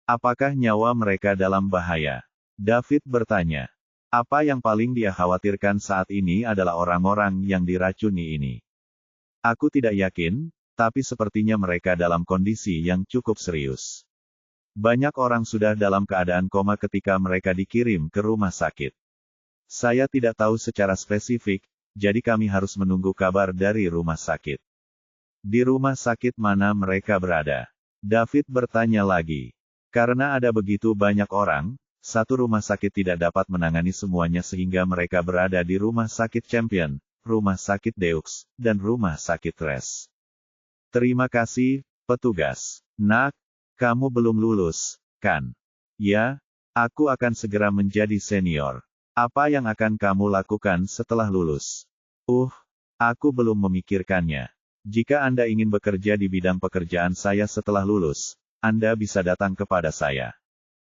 Apakah nyawa mereka dalam bahaya? David bertanya. Apa yang paling dia khawatirkan saat ini adalah orang-orang yang diracuni ini. Aku tidak yakin, tapi sepertinya mereka dalam kondisi yang cukup serius. Banyak orang sudah dalam keadaan koma ketika mereka dikirim ke rumah sakit. Saya tidak tahu secara spesifik, jadi kami harus menunggu kabar dari rumah sakit. Di rumah sakit mana mereka berada? David bertanya lagi. Karena ada begitu banyak orang, satu rumah sakit tidak dapat menangani semuanya sehingga mereka berada di rumah sakit Champion, rumah sakit Deux, dan rumah sakit Res. Terima kasih, petugas. Nak, kamu belum lulus, kan? Ya, aku akan segera menjadi senior. Apa yang akan kamu lakukan setelah lulus? Aku belum memikirkannya. Jika Anda ingin bekerja di bidang pekerjaan saya setelah lulus, Anda bisa datang kepada saya.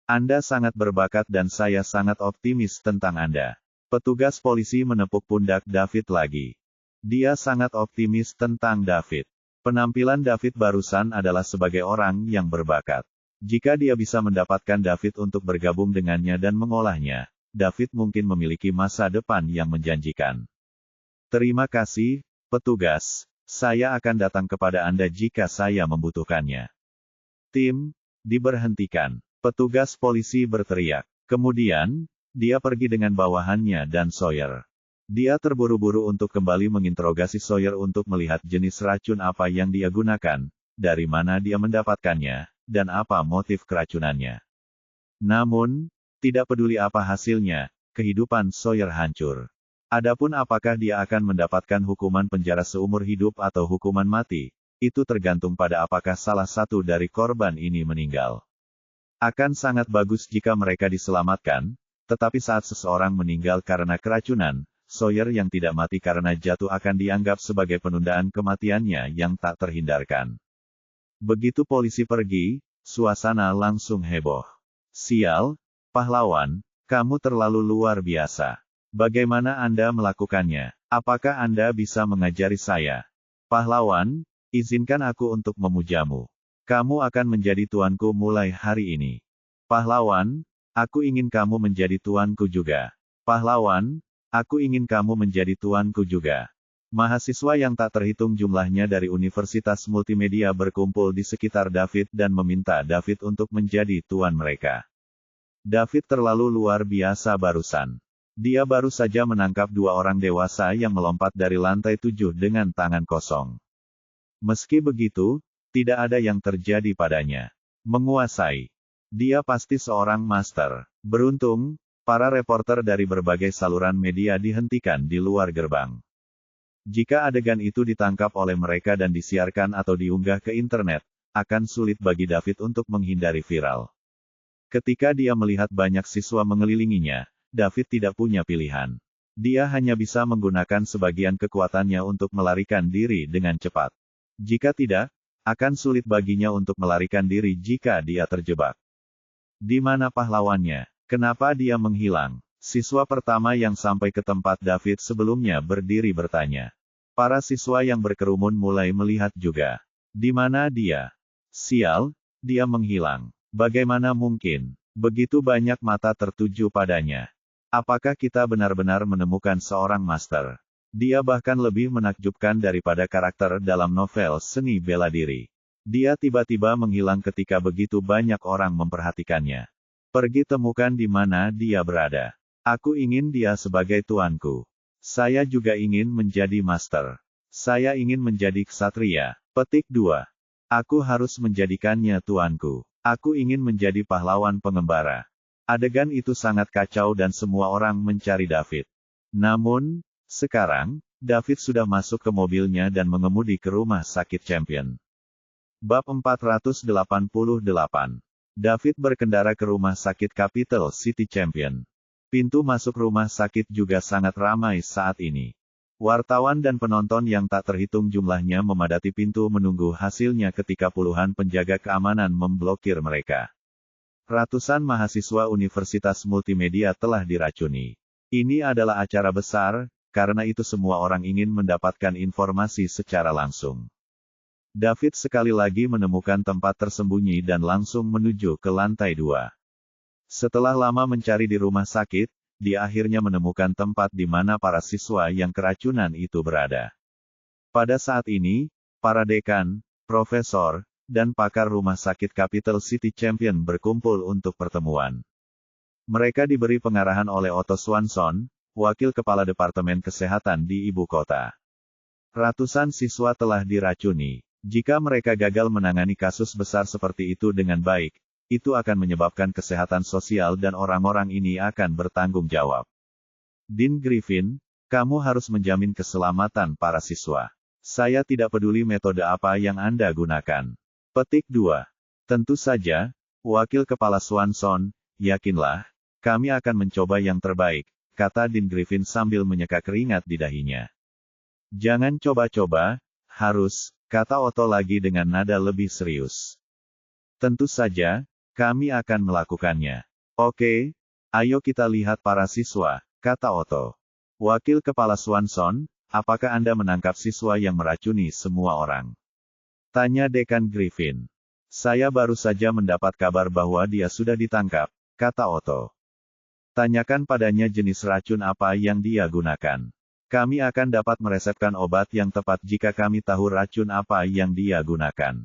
Anda sangat berbakat dan saya sangat optimis tentang Anda. Petugas polisi menepuk pundak David lagi. Dia sangat optimis tentang David. Penampilan David barusan adalah sebagai orang yang berbakat. Jika dia bisa mendapatkan David untuk bergabung dengannya dan mengolahnya, David mungkin memiliki masa depan yang menjanjikan. Terima kasih, petugas. Saya akan datang kepada Anda jika saya membutuhkannya. Tim, diberhentikan. Petugas polisi berteriak. Kemudian, dia pergi dengan bawahannya dan Sawyer. Dia terburu-buru untuk kembali menginterogasi Sawyer untuk melihat jenis racun apa yang dia gunakan, dari mana dia mendapatkannya, dan apa motif keracunannya. Namun, tidak peduli apa hasilnya, kehidupan Sawyer hancur. Adapun apakah dia akan mendapatkan hukuman penjara seumur hidup atau hukuman mati, itu tergantung pada apakah salah satu dari korban ini meninggal. Akan sangat bagus jika mereka diselamatkan, tetapi saat seseorang meninggal karena keracunan, Sawyer yang tidak mati karena jatuh akan dianggap sebagai penundaan kematiannya yang tak terhindarkan. Begitu polisi pergi, suasana langsung heboh. Sial, pahlawan, kamu terlalu luar biasa. Bagaimana Anda melakukannya? Apakah Anda bisa mengajari saya? Pahlawan, izinkan aku untuk memujamu. Kamu akan menjadi tuanku mulai hari ini. Pahlawan, aku ingin kamu menjadi tuanku juga. Pahlawan, aku ingin kamu menjadi tuanku juga. Mahasiswa yang tak terhitung jumlahnya dari Universitas Multimedia berkumpul di sekitar David dan meminta David untuk menjadi tuan mereka. David terlalu luar biasa barusan. Dia baru saja menangkap 2 orang dewasa yang melompat dari lantai 7 dengan tangan kosong. Meski begitu, tidak ada yang terjadi padanya. Menguasai. Dia pasti seorang master. Beruntung, para reporter dari berbagai saluran media dihentikan di luar gerbang. Jika adegan itu ditangkap oleh mereka dan disiarkan atau diunggah ke internet, akan sulit bagi David untuk menghindari viral. Ketika dia melihat banyak siswa mengelilinginya, David tidak punya pilihan. Dia hanya bisa menggunakan sebagian kekuatannya untuk melarikan diri dengan cepat. Jika tidak, akan sulit baginya untuk melarikan diri jika dia terjebak. Di mana pahlawannya? Kenapa dia menghilang? Siswa pertama yang sampai ke tempat David sebelumnya berdiri bertanya. Para siswa yang berkerumun mulai melihat juga. Di mana dia? Sial, dia menghilang. Bagaimana mungkin? Begitu banyak mata tertuju padanya. Apakah kita benar-benar menemukan seorang master? Dia bahkan lebih menakjubkan daripada karakter dalam novel seni bela diri. Dia tiba-tiba menghilang ketika begitu banyak orang memperhatikannya. Pergi temukan di mana dia berada. Aku ingin dia sebagai tuanku. Saya juga ingin menjadi master. Saya ingin menjadi ksatria. Petik 2. Aku harus menjadikannya tuanku. Aku ingin menjadi pahlawan pengembara. Adegan itu sangat kacau dan semua orang mencari David. Namun, sekarang, David sudah masuk ke mobilnya dan mengemudi ke rumah sakit Champion. Bab 488. David berkendara ke rumah sakit Capital City Champion. Pintu masuk rumah sakit juga sangat ramai saat ini. Wartawan dan penonton yang tak terhitung jumlahnya memadati pintu menunggu hasilnya ketika puluhan penjaga keamanan memblokir mereka. Ratusan mahasiswa Universitas Multimedia telah diracuni. Ini adalah acara besar, karena itu semua orang ingin mendapatkan informasi secara langsung. David sekali lagi menemukan tempat tersembunyi dan langsung menuju ke lantai 2. Setelah lama mencari di rumah sakit, dia akhirnya menemukan tempat di mana para siswa yang keracunan itu berada. Pada saat ini, para dekan, profesor, dan pakar rumah sakit Capital City Champion berkumpul untuk pertemuan. Mereka diberi pengarahan oleh Otto Swanson, wakil kepala Departemen Kesehatan di ibu kota. Ratusan siswa telah diracuni. Jika mereka gagal menangani kasus besar seperti itu dengan baik, itu akan menyebabkan kesehatan sosial dan orang-orang ini akan bertanggung jawab. Dean Griffin, kamu harus menjamin keselamatan para siswa. Saya tidak peduli metode apa yang Anda gunakan. Petik 2. Tentu saja, Wakil Kepala Swanson, yakinlah, kami akan mencoba yang terbaik, kata Dean Griffin sambil menyeka keringat di dahinya. Jangan coba-coba, harus, kata Otto lagi dengan nada lebih serius. Tentu saja, kami akan melakukannya. Oke, ayo kita lihat para siswa, kata Otto. Wakil Kepala Swanson, apakah Anda menangkap siswa yang meracuni semua orang? Tanya Dekan Griffin. Saya baru saja mendapat kabar bahwa dia sudah ditangkap, kata Otto. Tanyakan padanya jenis racun apa yang dia gunakan. Kami akan dapat meresepkan obat yang tepat jika kami tahu racun apa yang dia gunakan.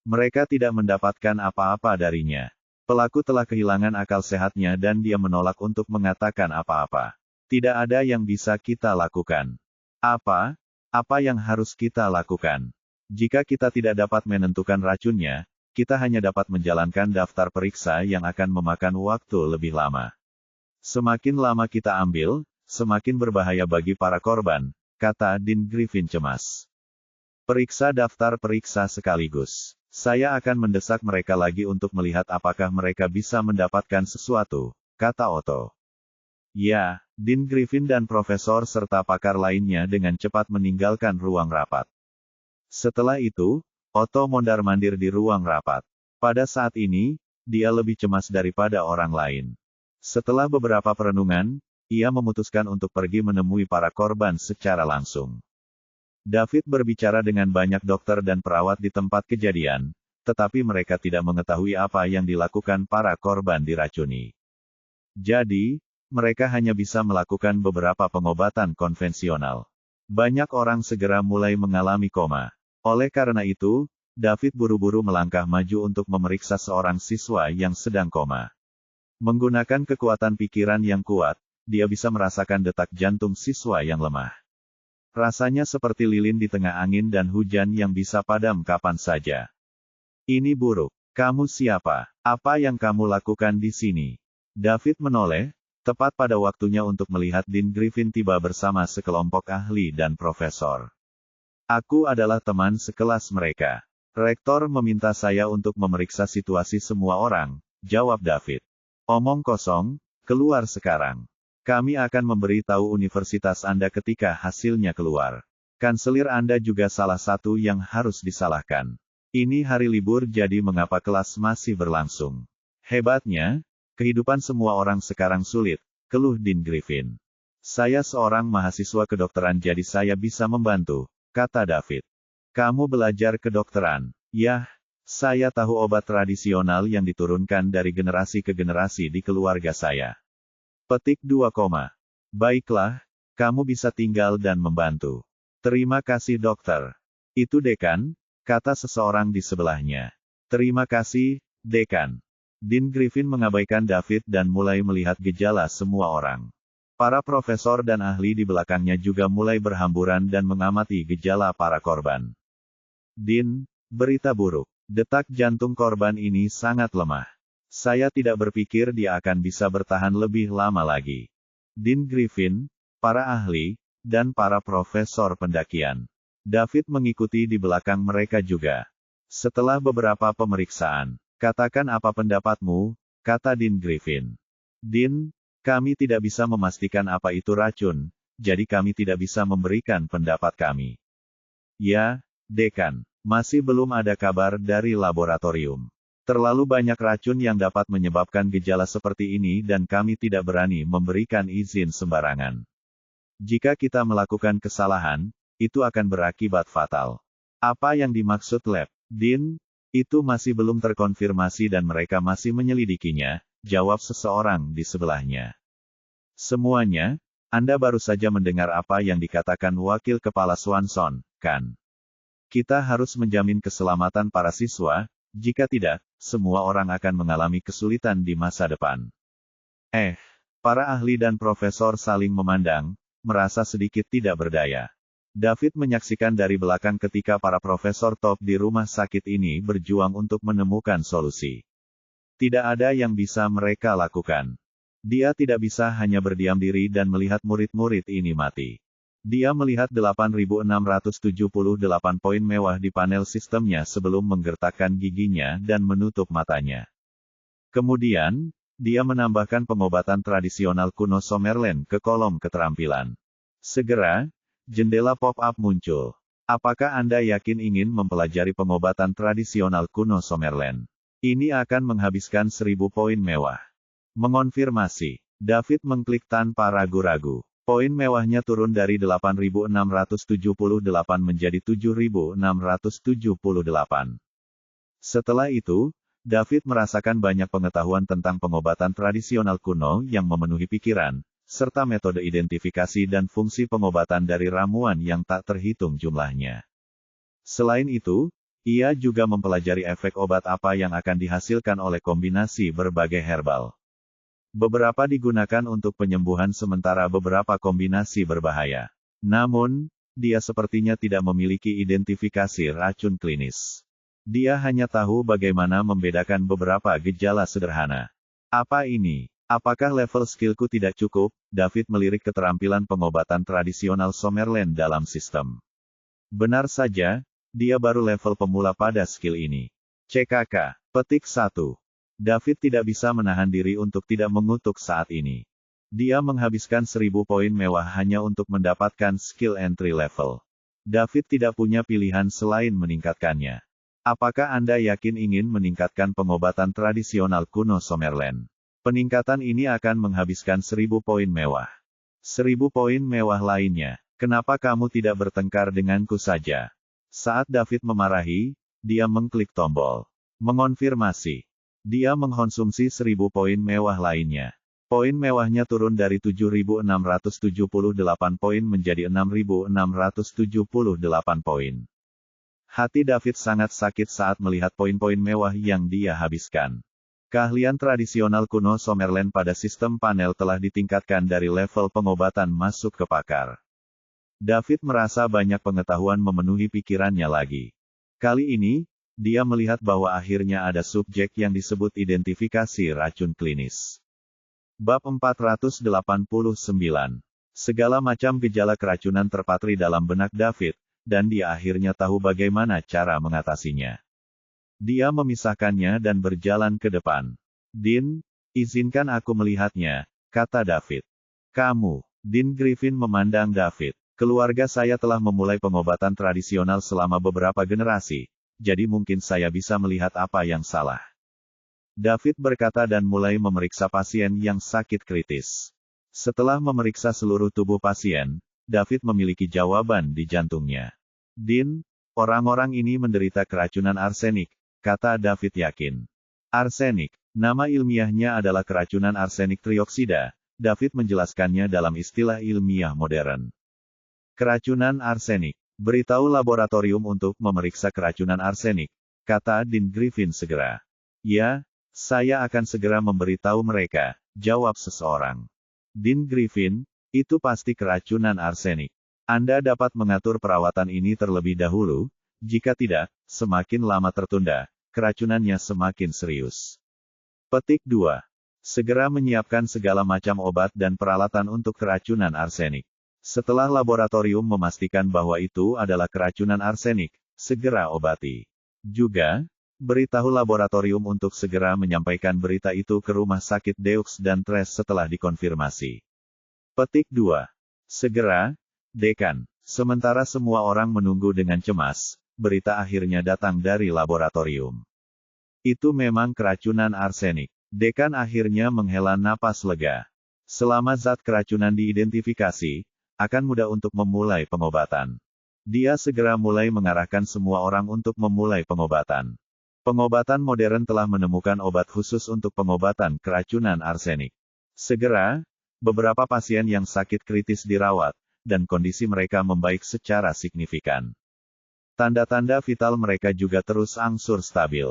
Mereka tidak mendapatkan apa-apa darinya. Pelaku telah kehilangan akal sehatnya dan dia menolak untuk mengatakan apa-apa. Tidak ada yang bisa kita lakukan. Apa? Apa yang harus kita lakukan? Jika kita tidak dapat menentukan racunnya, kita hanya dapat menjalankan daftar periksa yang akan memakan waktu lebih lama. Semakin lama kita ambil, semakin berbahaya bagi para korban, kata Dean Griffin cemas. Periksa daftar periksa sekaligus. Saya akan mendesak mereka lagi untuk melihat apakah mereka bisa mendapatkan sesuatu. kata Otto. Ya, Dean Griffin dan profesor serta pakar lainnya dengan cepat meninggalkan ruang rapat. Setelah itu, Otto mondar-mandir di ruang rapat. Pada saat ini, dia lebih cemas daripada orang lain. Setelah beberapa perenungan, ia memutuskan untuk pergi menemui para korban secara langsung. David berbicara dengan banyak dokter dan perawat di tempat kejadian, tetapi mereka tidak mengetahui apa yang dilakukan para korban diracuni. Jadi, mereka hanya bisa melakukan beberapa pengobatan konvensional. Banyak orang segera mulai mengalami koma. Oleh karena itu, David buru-buru melangkah maju untuk memeriksa seorang siswa yang sedang koma. Menggunakan kekuatan pikiran yang kuat, dia bisa merasakan detak jantung siswa yang lemah. Rasanya seperti lilin di tengah angin dan hujan yang bisa padam kapan saja. Ini buruk. Kamu siapa? Apa yang kamu lakukan di sini? David menoleh, tepat pada waktunya untuk melihat Dean Griffin tiba bersama sekelompok ahli dan profesor. Aku adalah teman sekelas mereka. Rektor meminta saya untuk memeriksa situasi semua orang, jawab David. Omong kosong, keluar sekarang. Kami akan memberi tahu universitas Anda ketika hasilnya keluar. Kanselir Anda juga salah satu yang harus disalahkan. Ini hari libur jadi mengapa kelas masih berlangsung? Hebatnya, kehidupan semua orang sekarang sulit, keluh Dean Griffin. Saya seorang mahasiswa kedokteran jadi saya bisa membantu, kata David. Kamu belajar kedokteran? Yah, saya tahu obat tradisional yang diturunkan dari generasi ke generasi di keluarga saya. Petik 2, Baiklah, kamu bisa tinggal dan membantu. Terima kasih dokter. Itu dekan, kata seseorang di sebelahnya. Terima kasih, dekan. Dean Griffin mengabaikan David dan mulai melihat gejala semua orang. Para profesor dan ahli di belakangnya juga mulai berhamburan dan mengamati gejala para korban. Dean, berita buruk. Detak jantung korban ini sangat lemah. Saya tidak berpikir dia akan bisa bertahan lebih lama lagi. Dean Griffin, para ahli, dan para profesor pendakian. David mengikuti di belakang mereka juga. Setelah beberapa pemeriksaan, katakan apa pendapatmu, kata Dean Griffin. Dean, kami tidak bisa memastikan apa itu racun, jadi kami tidak bisa memberikan pendapat kami. Ya, dekan, masih belum ada kabar dari laboratorium. Terlalu banyak racun yang dapat menyebabkan gejala seperti ini dan kami tidak berani memberikan izin sembarangan. Jika kita melakukan kesalahan, itu akan berakibat fatal. Apa yang dimaksud lab, Dean? Itu masih belum terkonfirmasi dan mereka masih menyelidikinya, jawab seseorang di sebelahnya. Semuanya, Anda baru saja mendengar apa yang dikatakan Wakil Kepala Swanson, kan? Kita harus menjamin keselamatan para siswa, jika tidak, semua orang akan mengalami kesulitan di masa depan. Para ahli dan profesor saling memandang, merasa sedikit tidak berdaya. David menyaksikan dari belakang ketika para profesor top di rumah sakit ini berjuang untuk menemukan solusi. Tidak ada yang bisa mereka lakukan. Dia tidak bisa hanya berdiam diri dan melihat murid-murid ini mati. Dia melihat 8.678 poin mewah di panel sistemnya sebelum menggertakkan giginya dan menutup matanya. Kemudian, dia menambahkan pengobatan tradisional kuno Summerland ke kolom keterampilan. Segera, jendela pop-up muncul. Apakah Anda yakin ingin mempelajari pengobatan tradisional kuno Summerland? Ini akan menghabiskan 1000 poin mewah. Mengonfirmasi. David mengklik tanpa ragu-ragu. Poin mewahnya turun dari 8.678 menjadi 7.678. Setelah itu, David merasakan banyak pengetahuan tentang pengobatan tradisional kuno yang memenuhi pikiran, serta metode identifikasi dan fungsi pengobatan dari ramuan yang tak terhitung jumlahnya. Selain itu, ia juga mempelajari efek obat apa yang akan dihasilkan oleh kombinasi berbagai herbal. Beberapa digunakan untuk penyembuhan sementara beberapa kombinasi berbahaya. Namun, dia sepertinya tidak memiliki identifikasi racun klinis. Dia hanya tahu bagaimana membedakan beberapa gejala sederhana. Apa ini? Apakah level skillku tidak cukup? David melirik keterampilan pengobatan tradisional Summerland dalam sistem. Benar saja, dia baru level pemula pada skill ini. CKK. Petik 1. David tidak bisa menahan diri untuk tidak mengutuk saat ini. Dia menghabiskan 1000 poin mewah hanya untuk mendapatkan skill entry level. David tidak punya pilihan selain meningkatkannya. Apakah Anda yakin ingin meningkatkan pengobatan tradisional kuno Summerland? Peningkatan ini akan menghabiskan 1000 poin mewah. 1000 poin mewah lainnya. Kenapa kamu tidak bertengkar denganku saja? Saat David memarahi, dia mengklik tombol mengonfirmasi. Dia mengkonsumsi 1000 poin mewah lainnya. Poin mewahnya turun dari 7.678 poin menjadi 6.678 poin. Hati David sangat sakit saat melihat poin-poin mewah yang dia habiskan. Keahlian tradisional kuno Summerland pada sistem panel telah ditingkatkan dari level pengobatan masuk ke pakar. David merasa banyak pengetahuan memenuhi pikirannya lagi. Kali ini, dia melihat bahwa akhirnya ada subjek yang disebut identifikasi racun klinis. Bab 489. Segala macam gejala keracunan terpatri dalam benak David, dan dia akhirnya tahu bagaimana cara mengatasinya. Dia memisahkannya dan berjalan ke depan. Dean, izinkan aku melihatnya, kata David. Kamu, Dean Griffin memandang David. Keluarga saya telah memulai pengobatan tradisional selama beberapa generasi, jadi mungkin saya bisa melihat apa yang salah. David berkata dan mulai memeriksa pasien yang sakit kritis. Setelah memeriksa seluruh tubuh pasien, David memiliki jawaban di jantungnya. Dean, orang-orang ini menderita keracunan arsenik, kata David yakin. Arsenik, nama ilmiahnya adalah keracunan arsenik trioksida. David menjelaskannya dalam istilah ilmiah modern. Keracunan arsenik. Beritahu laboratorium untuk memeriksa keracunan arsenik, kata Dean Griffin segera. Ya, saya akan segera memberitahu mereka, jawab seseorang. Dean Griffin, itu pasti keracunan arsenik. Anda dapat mengatur perawatan ini terlebih dahulu, jika tidak, semakin lama tertunda, keracunannya semakin serius. Petik 2. Segera menyiapkan segala macam obat dan peralatan untuk keracunan arsenik. Setelah laboratorium memastikan bahwa itu adalah keracunan arsenik, segera obati. Juga, beritahu laboratorium untuk segera menyampaikan berita itu ke rumah sakit Deux dan Tres setelah dikonfirmasi. Petik 2. Segera, Dekan. Sementara semua orang menunggu dengan cemas, berita akhirnya datang dari laboratorium. Itu memang keracunan arsenik. Dekan akhirnya menghela napas lega. Selama zat keracunan diidentifikasi, akan mudah untuk memulai pengobatan. Dia segera mulai mengarahkan semua orang untuk memulai pengobatan. Pengobatan modern telah menemukan obat khusus untuk pengobatan keracunan arsenik. Segera, beberapa pasien yang sakit kritis dirawat, dan kondisi mereka membaik secara signifikan. Tanda-tanda vital mereka juga terus angsur stabil.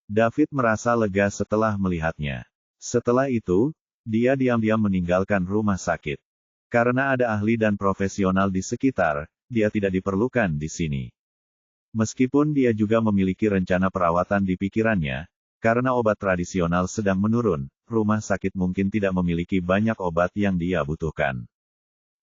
David merasa lega setelah melihatnya. Setelah itu, dia diam-diam meninggalkan rumah sakit. Karena ada ahli dan profesional di sekitar, dia tidak diperlukan di sini. Meskipun dia juga memiliki rencana perawatan di pikirannya, karena obat tradisional sedang menurun, rumah sakit mungkin tidak memiliki banyak obat yang dia butuhkan.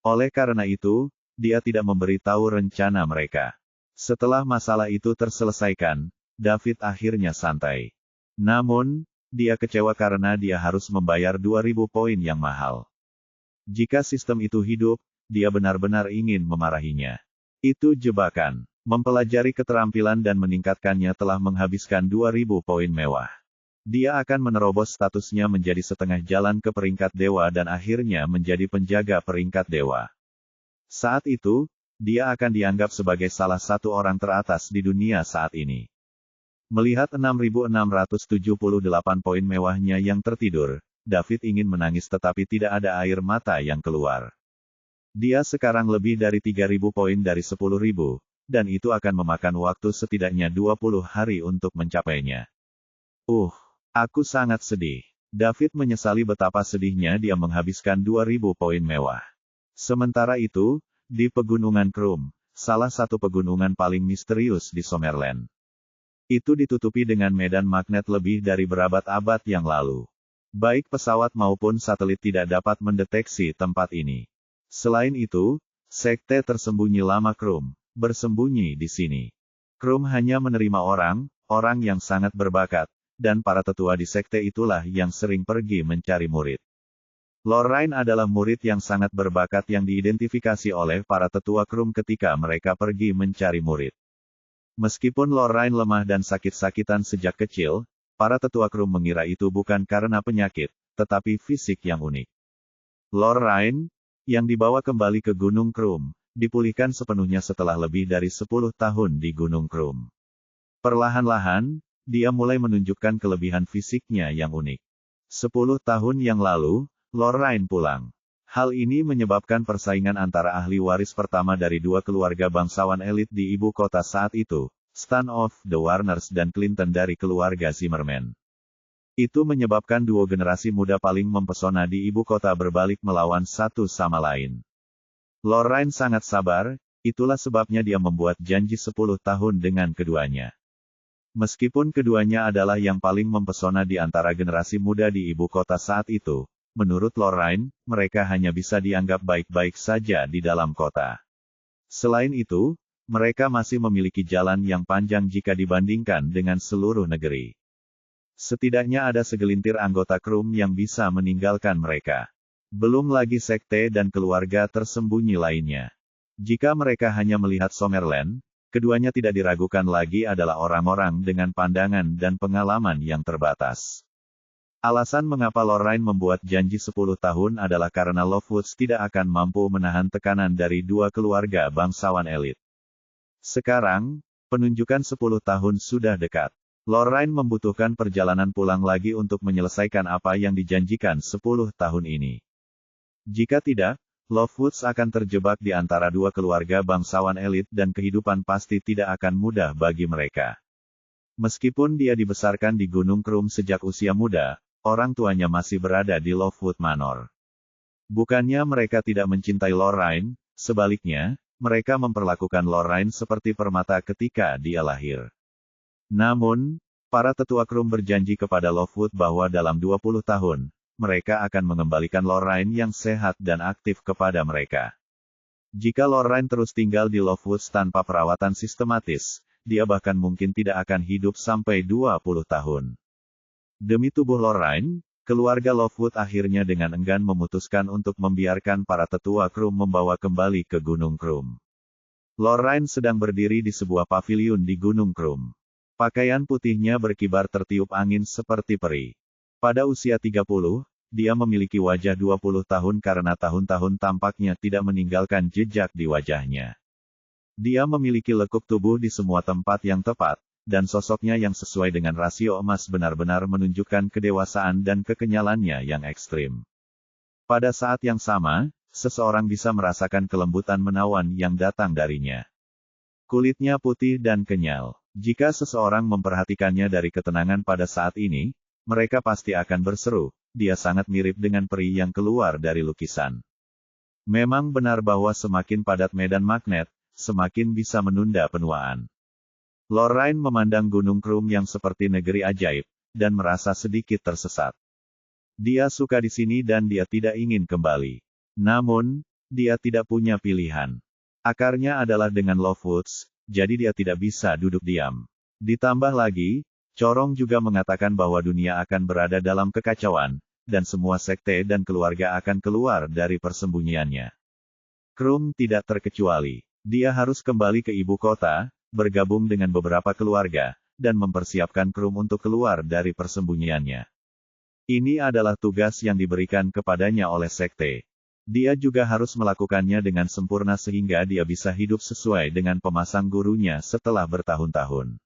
Oleh karena itu, dia tidak memberitahu rencana mereka. Setelah masalah itu terselesaikan, David akhirnya santai. Namun, dia kecewa karena dia harus membayar 2000 poin yang mahal. Jika sistem itu hidup, dia benar-benar ingin memarahinya. Itu jebakan. Mempelajari keterampilan dan meningkatkannya telah menghabiskan 2000 poin mewah. Dia akan menerobos statusnya menjadi setengah jalan ke peringkat dewa dan akhirnya menjadi penjaga peringkat dewa. Saat itu, dia akan dianggap sebagai salah satu orang teratas di dunia saat ini. Melihat 6.678 poin mewahnya yang tertidur, David ingin menangis tetapi tidak ada air mata yang keluar. Dia sekarang lebih dari 3.000 poin dari 10.000, dan itu akan memakan waktu setidaknya 20 hari untuk mencapainya. Aku sangat sedih. David menyesali betapa sedihnya dia menghabiskan 2.000 poin mewah. Sementara itu, di Pegunungan Krum, salah satu pegunungan paling misterius di Summerland. Itu ditutupi dengan medan magnet lebih dari berabad-abad yang lalu. Baik pesawat maupun satelit tidak dapat mendeteksi tempat ini. Selain itu, sekte tersembunyi lama Krum, bersembunyi di sini. Krum hanya menerima orang yang sangat berbakat, dan para tetua di sekte itulah yang sering pergi mencari murid. Lorraine adalah murid yang sangat berbakat yang diidentifikasi oleh para tetua Krum ketika mereka pergi mencari murid. Meskipun Lorraine lemah dan sakit-sakitan sejak kecil, para tetua Krum mengira itu bukan karena penyakit, tetapi fisik yang unik. Lorraine, yang dibawa kembali ke Gunung Krum, dipulihkan sepenuhnya setelah lebih dari 10 tahun di Gunung Krum. Perlahan-lahan, dia mulai menunjukkan kelebihan fisiknya yang unik. 10 tahun yang lalu, Lorraine pulang. Hal ini menyebabkan persaingan antara ahli waris pertama dari dua keluarga bangsawan elit di ibu kota saat itu, Stan of the Warners dan Clinton dari keluarga Zimmerman. Itu menyebabkan duo generasi muda paling mempesona di ibu kota berbalik melawan satu sama lain. Lorraine sangat sabar, itulah sebabnya dia membuat janji 10 tahun dengan keduanya. Meskipun keduanya adalah yang paling mempesona di antara generasi muda di ibu kota saat itu, menurut Lorraine, mereka hanya bisa dianggap baik-baik saja di dalam kota. Selain itu, mereka masih memiliki jalan yang panjang jika dibandingkan dengan seluruh negeri. Setidaknya ada segelintir anggota Krum yang bisa meninggalkan mereka. Belum lagi sekte dan keluarga tersembunyi lainnya. Jika mereka hanya melihat Summerland, keduanya tidak diragukan lagi adalah orang-orang dengan pandangan dan pengalaman yang terbatas. Alasan mengapa Lorraine membuat janji 10 tahun adalah karena Lovewoods tidak akan mampu menahan tekanan dari dua keluarga bangsawan elit. Sekarang, penunjukan 10 tahun sudah dekat. Lorraine membutuhkan perjalanan pulang lagi untuk menyelesaikan apa yang dijanjikan 10 tahun ini. Jika tidak, Lovewoods akan terjebak di antara dua keluarga bangsawan elit dan kehidupan pasti tidak akan mudah bagi mereka. Meskipun dia dibesarkan di Gunung Krum sejak usia muda, orang tuanya masih berada di Lovewood Manor. Bukannya mereka tidak mencintai Lorraine, sebaliknya, mereka memperlakukan Lorraine seperti permata ketika dia lahir. Namun, para tetua Krum berjanji kepada Lovewood bahwa dalam 20 tahun, mereka akan mengembalikan Lorraine yang sehat dan aktif kepada mereka. Jika Lorraine terus tinggal di Lovewoods tanpa perawatan sistematis, dia bahkan mungkin tidak akan hidup sampai 20 tahun. Demi tubuh Lorraine, keluarga Lovewood akhirnya dengan enggan memutuskan untuk membiarkan para tetua Krum membawa kembali ke Gunung Krum. Lorraine sedang berdiri di sebuah paviliun di Gunung Krum. Pakaian putihnya berkibar tertiup angin seperti peri. Pada usia 30, dia memiliki wajah 20 tahun karena tahun-tahun tampaknya tidak meninggalkan jejak di wajahnya. Dia memiliki lekuk tubuh di semua tempat yang tepat, dan sosoknya yang sesuai dengan rasio emas benar-benar menunjukkan kedewasaan dan kekenyalannya yang ekstrim. Pada saat yang sama, seseorang bisa merasakan kelembutan menawan yang datang darinya. Kulitnya putih dan kenyal. Jika seseorang memperhatikannya dari ketenangan pada saat ini, mereka pasti akan berseru, dia sangat mirip dengan peri yang keluar dari lukisan. Memang benar bahwa semakin padat medan magnet, semakin bisa menunda penuaan. Lorraine memandang Gunung Krum yang seperti negeri ajaib, dan merasa sedikit tersesat. Dia suka di sini dan dia tidak ingin kembali. Namun, dia tidak punya pilihan. Akarnya adalah dengan Lovewoods, jadi dia tidak bisa duduk diam. Ditambah lagi, Corong juga mengatakan bahwa dunia akan berada dalam kekacauan, dan semua sekte dan keluarga akan keluar dari persembunyiannya. Krum tidak terkecuali. Dia harus kembali ke ibu kota, bergabung dengan beberapa keluarga, dan mempersiapkan Krum untuk keluar dari persembunyiannya. Ini adalah tugas yang diberikan kepadanya oleh sekte. Dia juga harus melakukannya dengan sempurna sehingga dia bisa hidup sesuai dengan pemasang gurunya setelah bertahun-tahun.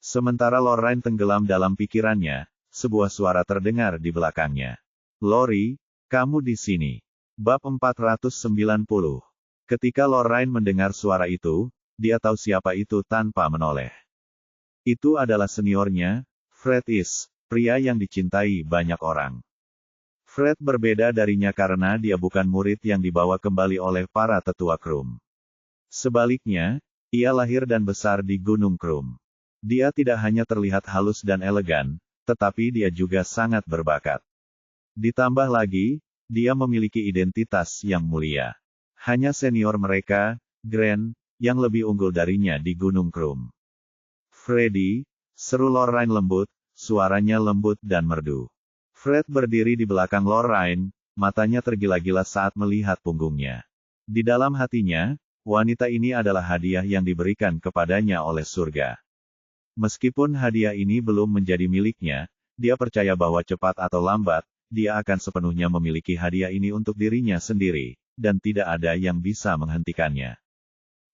Sementara Lorraine tenggelam dalam pikirannya, sebuah suara terdengar di belakangnya. "Lori, kamu di sini." Bab 490. Ketika Lorraine mendengar suara itu, dia tahu siapa itu tanpa menoleh. Itu adalah seniornya, Fred Is, pria yang dicintai banyak orang. Fred berbeda darinya karena dia bukan murid yang dibawa kembali oleh para tetua Krum. Sebaliknya, ia lahir dan besar di Gunung Krum. Dia tidak hanya terlihat halus dan elegan, tetapi dia juga sangat berbakat. Ditambah lagi, dia memiliki identitas yang mulia. Hanya senior mereka, Grant, yang lebih unggul darinya di Gunung Krum. "Freddy," seru Lorraine lembut, suaranya lembut dan merdu. Fred berdiri di belakang Lorraine, matanya tergila-gila saat melihat punggungnya. Di dalam hatinya, wanita ini adalah hadiah yang diberikan kepadanya oleh surga. Meskipun hadiah ini belum menjadi miliknya, dia percaya bahwa cepat atau lambat, dia akan sepenuhnya memiliki hadiah ini untuk dirinya sendiri, dan tidak ada yang bisa menghentikannya.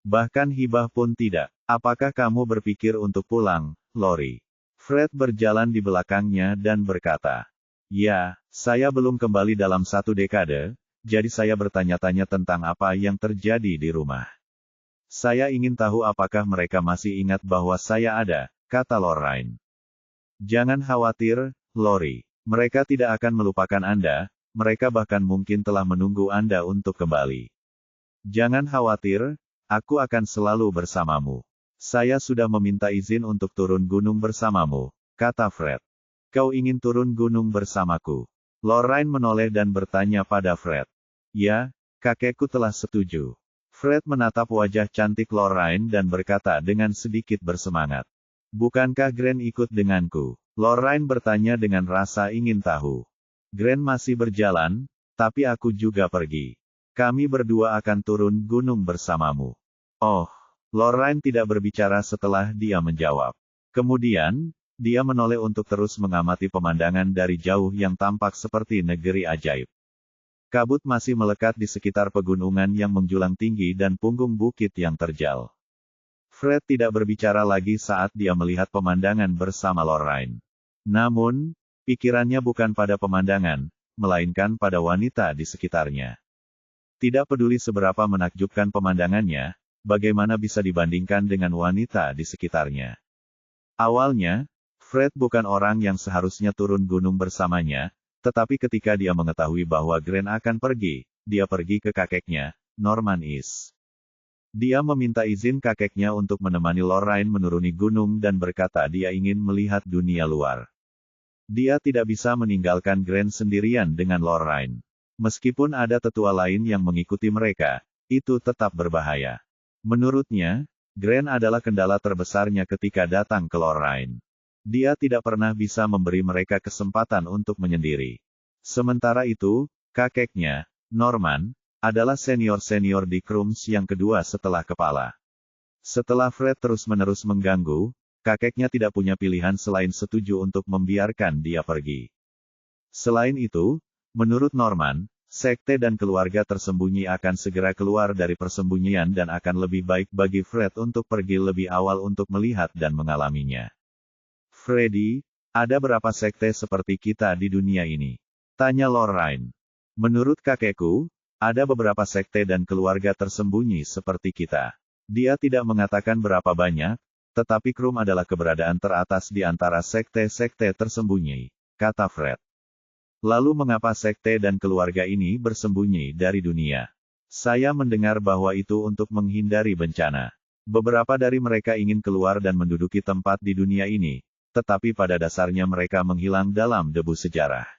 Bahkan hibah pun tidak. Apakah kamu berpikir untuk pulang, Lori? Fred berjalan di belakangnya dan berkata, ya, saya belum kembali dalam 1 dekade, jadi saya bertanya-tanya tentang apa yang terjadi di rumah. Saya ingin tahu apakah mereka masih ingat bahwa saya ada, kata Lorraine. Jangan khawatir, Lori. Mereka tidak akan melupakan Anda, mereka bahkan mungkin telah menunggu Anda untuk kembali. Jangan khawatir, aku akan selalu bersamamu. Saya sudah meminta izin untuk turun gunung bersamamu, kata Fred. Kau ingin turun gunung bersamaku? Lorraine menoleh dan bertanya pada Fred. Ya, kakekku telah setuju. Fred menatap wajah cantik Lorraine dan berkata dengan sedikit bersemangat. Bukankah Gren ikut denganku? Lorraine bertanya dengan rasa ingin tahu. Gren masih berjalan, tapi aku juga pergi. Kami berdua akan turun gunung bersamamu. Oh, Lorraine tidak berbicara setelah dia menjawab. Kemudian, dia menoleh untuk terus mengamati pemandangan dari jauh yang tampak seperti negeri ajaib. Kabut masih melekat di sekitar pegunungan yang menjulang tinggi dan punggung bukit yang terjal. Fred tidak berbicara lagi saat dia melihat pemandangan bersama Lorraine. Namun, pikirannya bukan pada pemandangan, melainkan pada wanita di sekitarnya. Tidak peduli seberapa menakjubkan pemandangannya, bagaimana bisa dibandingkan dengan wanita di sekitarnya. Awalnya, Fred bukan orang yang seharusnya turun gunung bersamanya, tetapi ketika dia mengetahui bahwa Gren akan pergi, dia pergi ke kakeknya, Norman East. Dia meminta izin kakeknya untuk menemani Lorraine menuruni gunung dan berkata dia ingin melihat dunia luar. Dia tidak bisa meninggalkan Gren sendirian dengan Lorraine. Meskipun ada tetua lain yang mengikuti mereka, itu tetap berbahaya. Menurutnya, Gren adalah kendala terbesarnya ketika datang ke Lorraine. Dia tidak pernah bisa memberi mereka kesempatan untuk menyendiri. Sementara itu, kakeknya, Norman, adalah senior-senior di Krums yang kedua setelah kepala. Setelah Fred terus-menerus mengganggu, kakeknya tidak punya pilihan selain setuju untuk membiarkan dia pergi. Selain itu, menurut Norman, sekte dan keluarga tersembunyi akan segera keluar dari persembunyian dan akan lebih baik bagi Fred untuk pergi lebih awal untuk melihat dan mengalaminya. Freddy, ada berapa sekte seperti kita di dunia ini? Tanya Lorraine. Menurut kakekku, ada beberapa sekte dan keluarga tersembunyi seperti kita. Dia tidak mengatakan berapa banyak, tetapi Krum adalah keberadaan teratas di antara sekte-sekte tersembunyi, kata Fred. Lalu mengapa sekte dan keluarga ini bersembunyi dari dunia? Saya mendengar bahwa itu untuk menghindari bencana. Beberapa dari mereka ingin keluar dan menduduki tempat di dunia ini, tetapi pada dasarnya mereka menghilang dalam debu sejarah.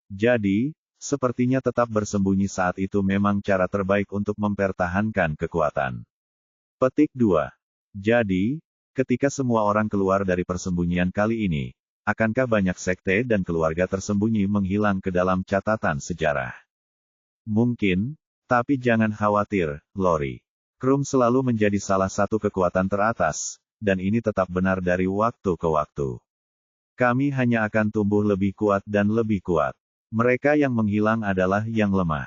Jadi, sepertinya tetap bersembunyi saat itu memang cara terbaik untuk mempertahankan kekuatan. Petik 2. Jadi, ketika semua orang keluar dari persembunyian kali ini, akankah banyak sekte dan keluarga tersembunyi menghilang ke dalam catatan sejarah? Mungkin, tapi jangan khawatir, Lori. Krum selalu menjadi salah satu kekuatan teratas, dan ini tetap benar dari waktu ke waktu. Kami hanya akan tumbuh lebih kuat dan lebih kuat. Mereka yang menghilang adalah yang lemah.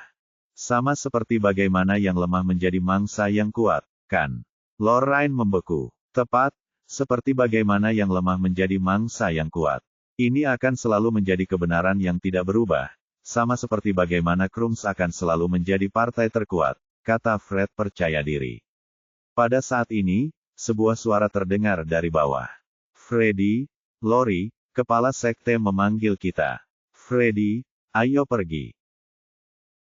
Sama seperti bagaimana yang lemah menjadi mangsa yang kuat, kan? Lorraine membeku. Tepat, seperti bagaimana yang lemah menjadi mangsa yang kuat. Ini akan selalu menjadi kebenaran yang tidak berubah, sama seperti bagaimana Krums akan selalu menjadi partai terkuat, kata Fred percaya diri. Pada saat ini, sebuah suara terdengar dari bawah. Freddy, Lori, kepala sekte memanggil kita. Freddy, ayo pergi.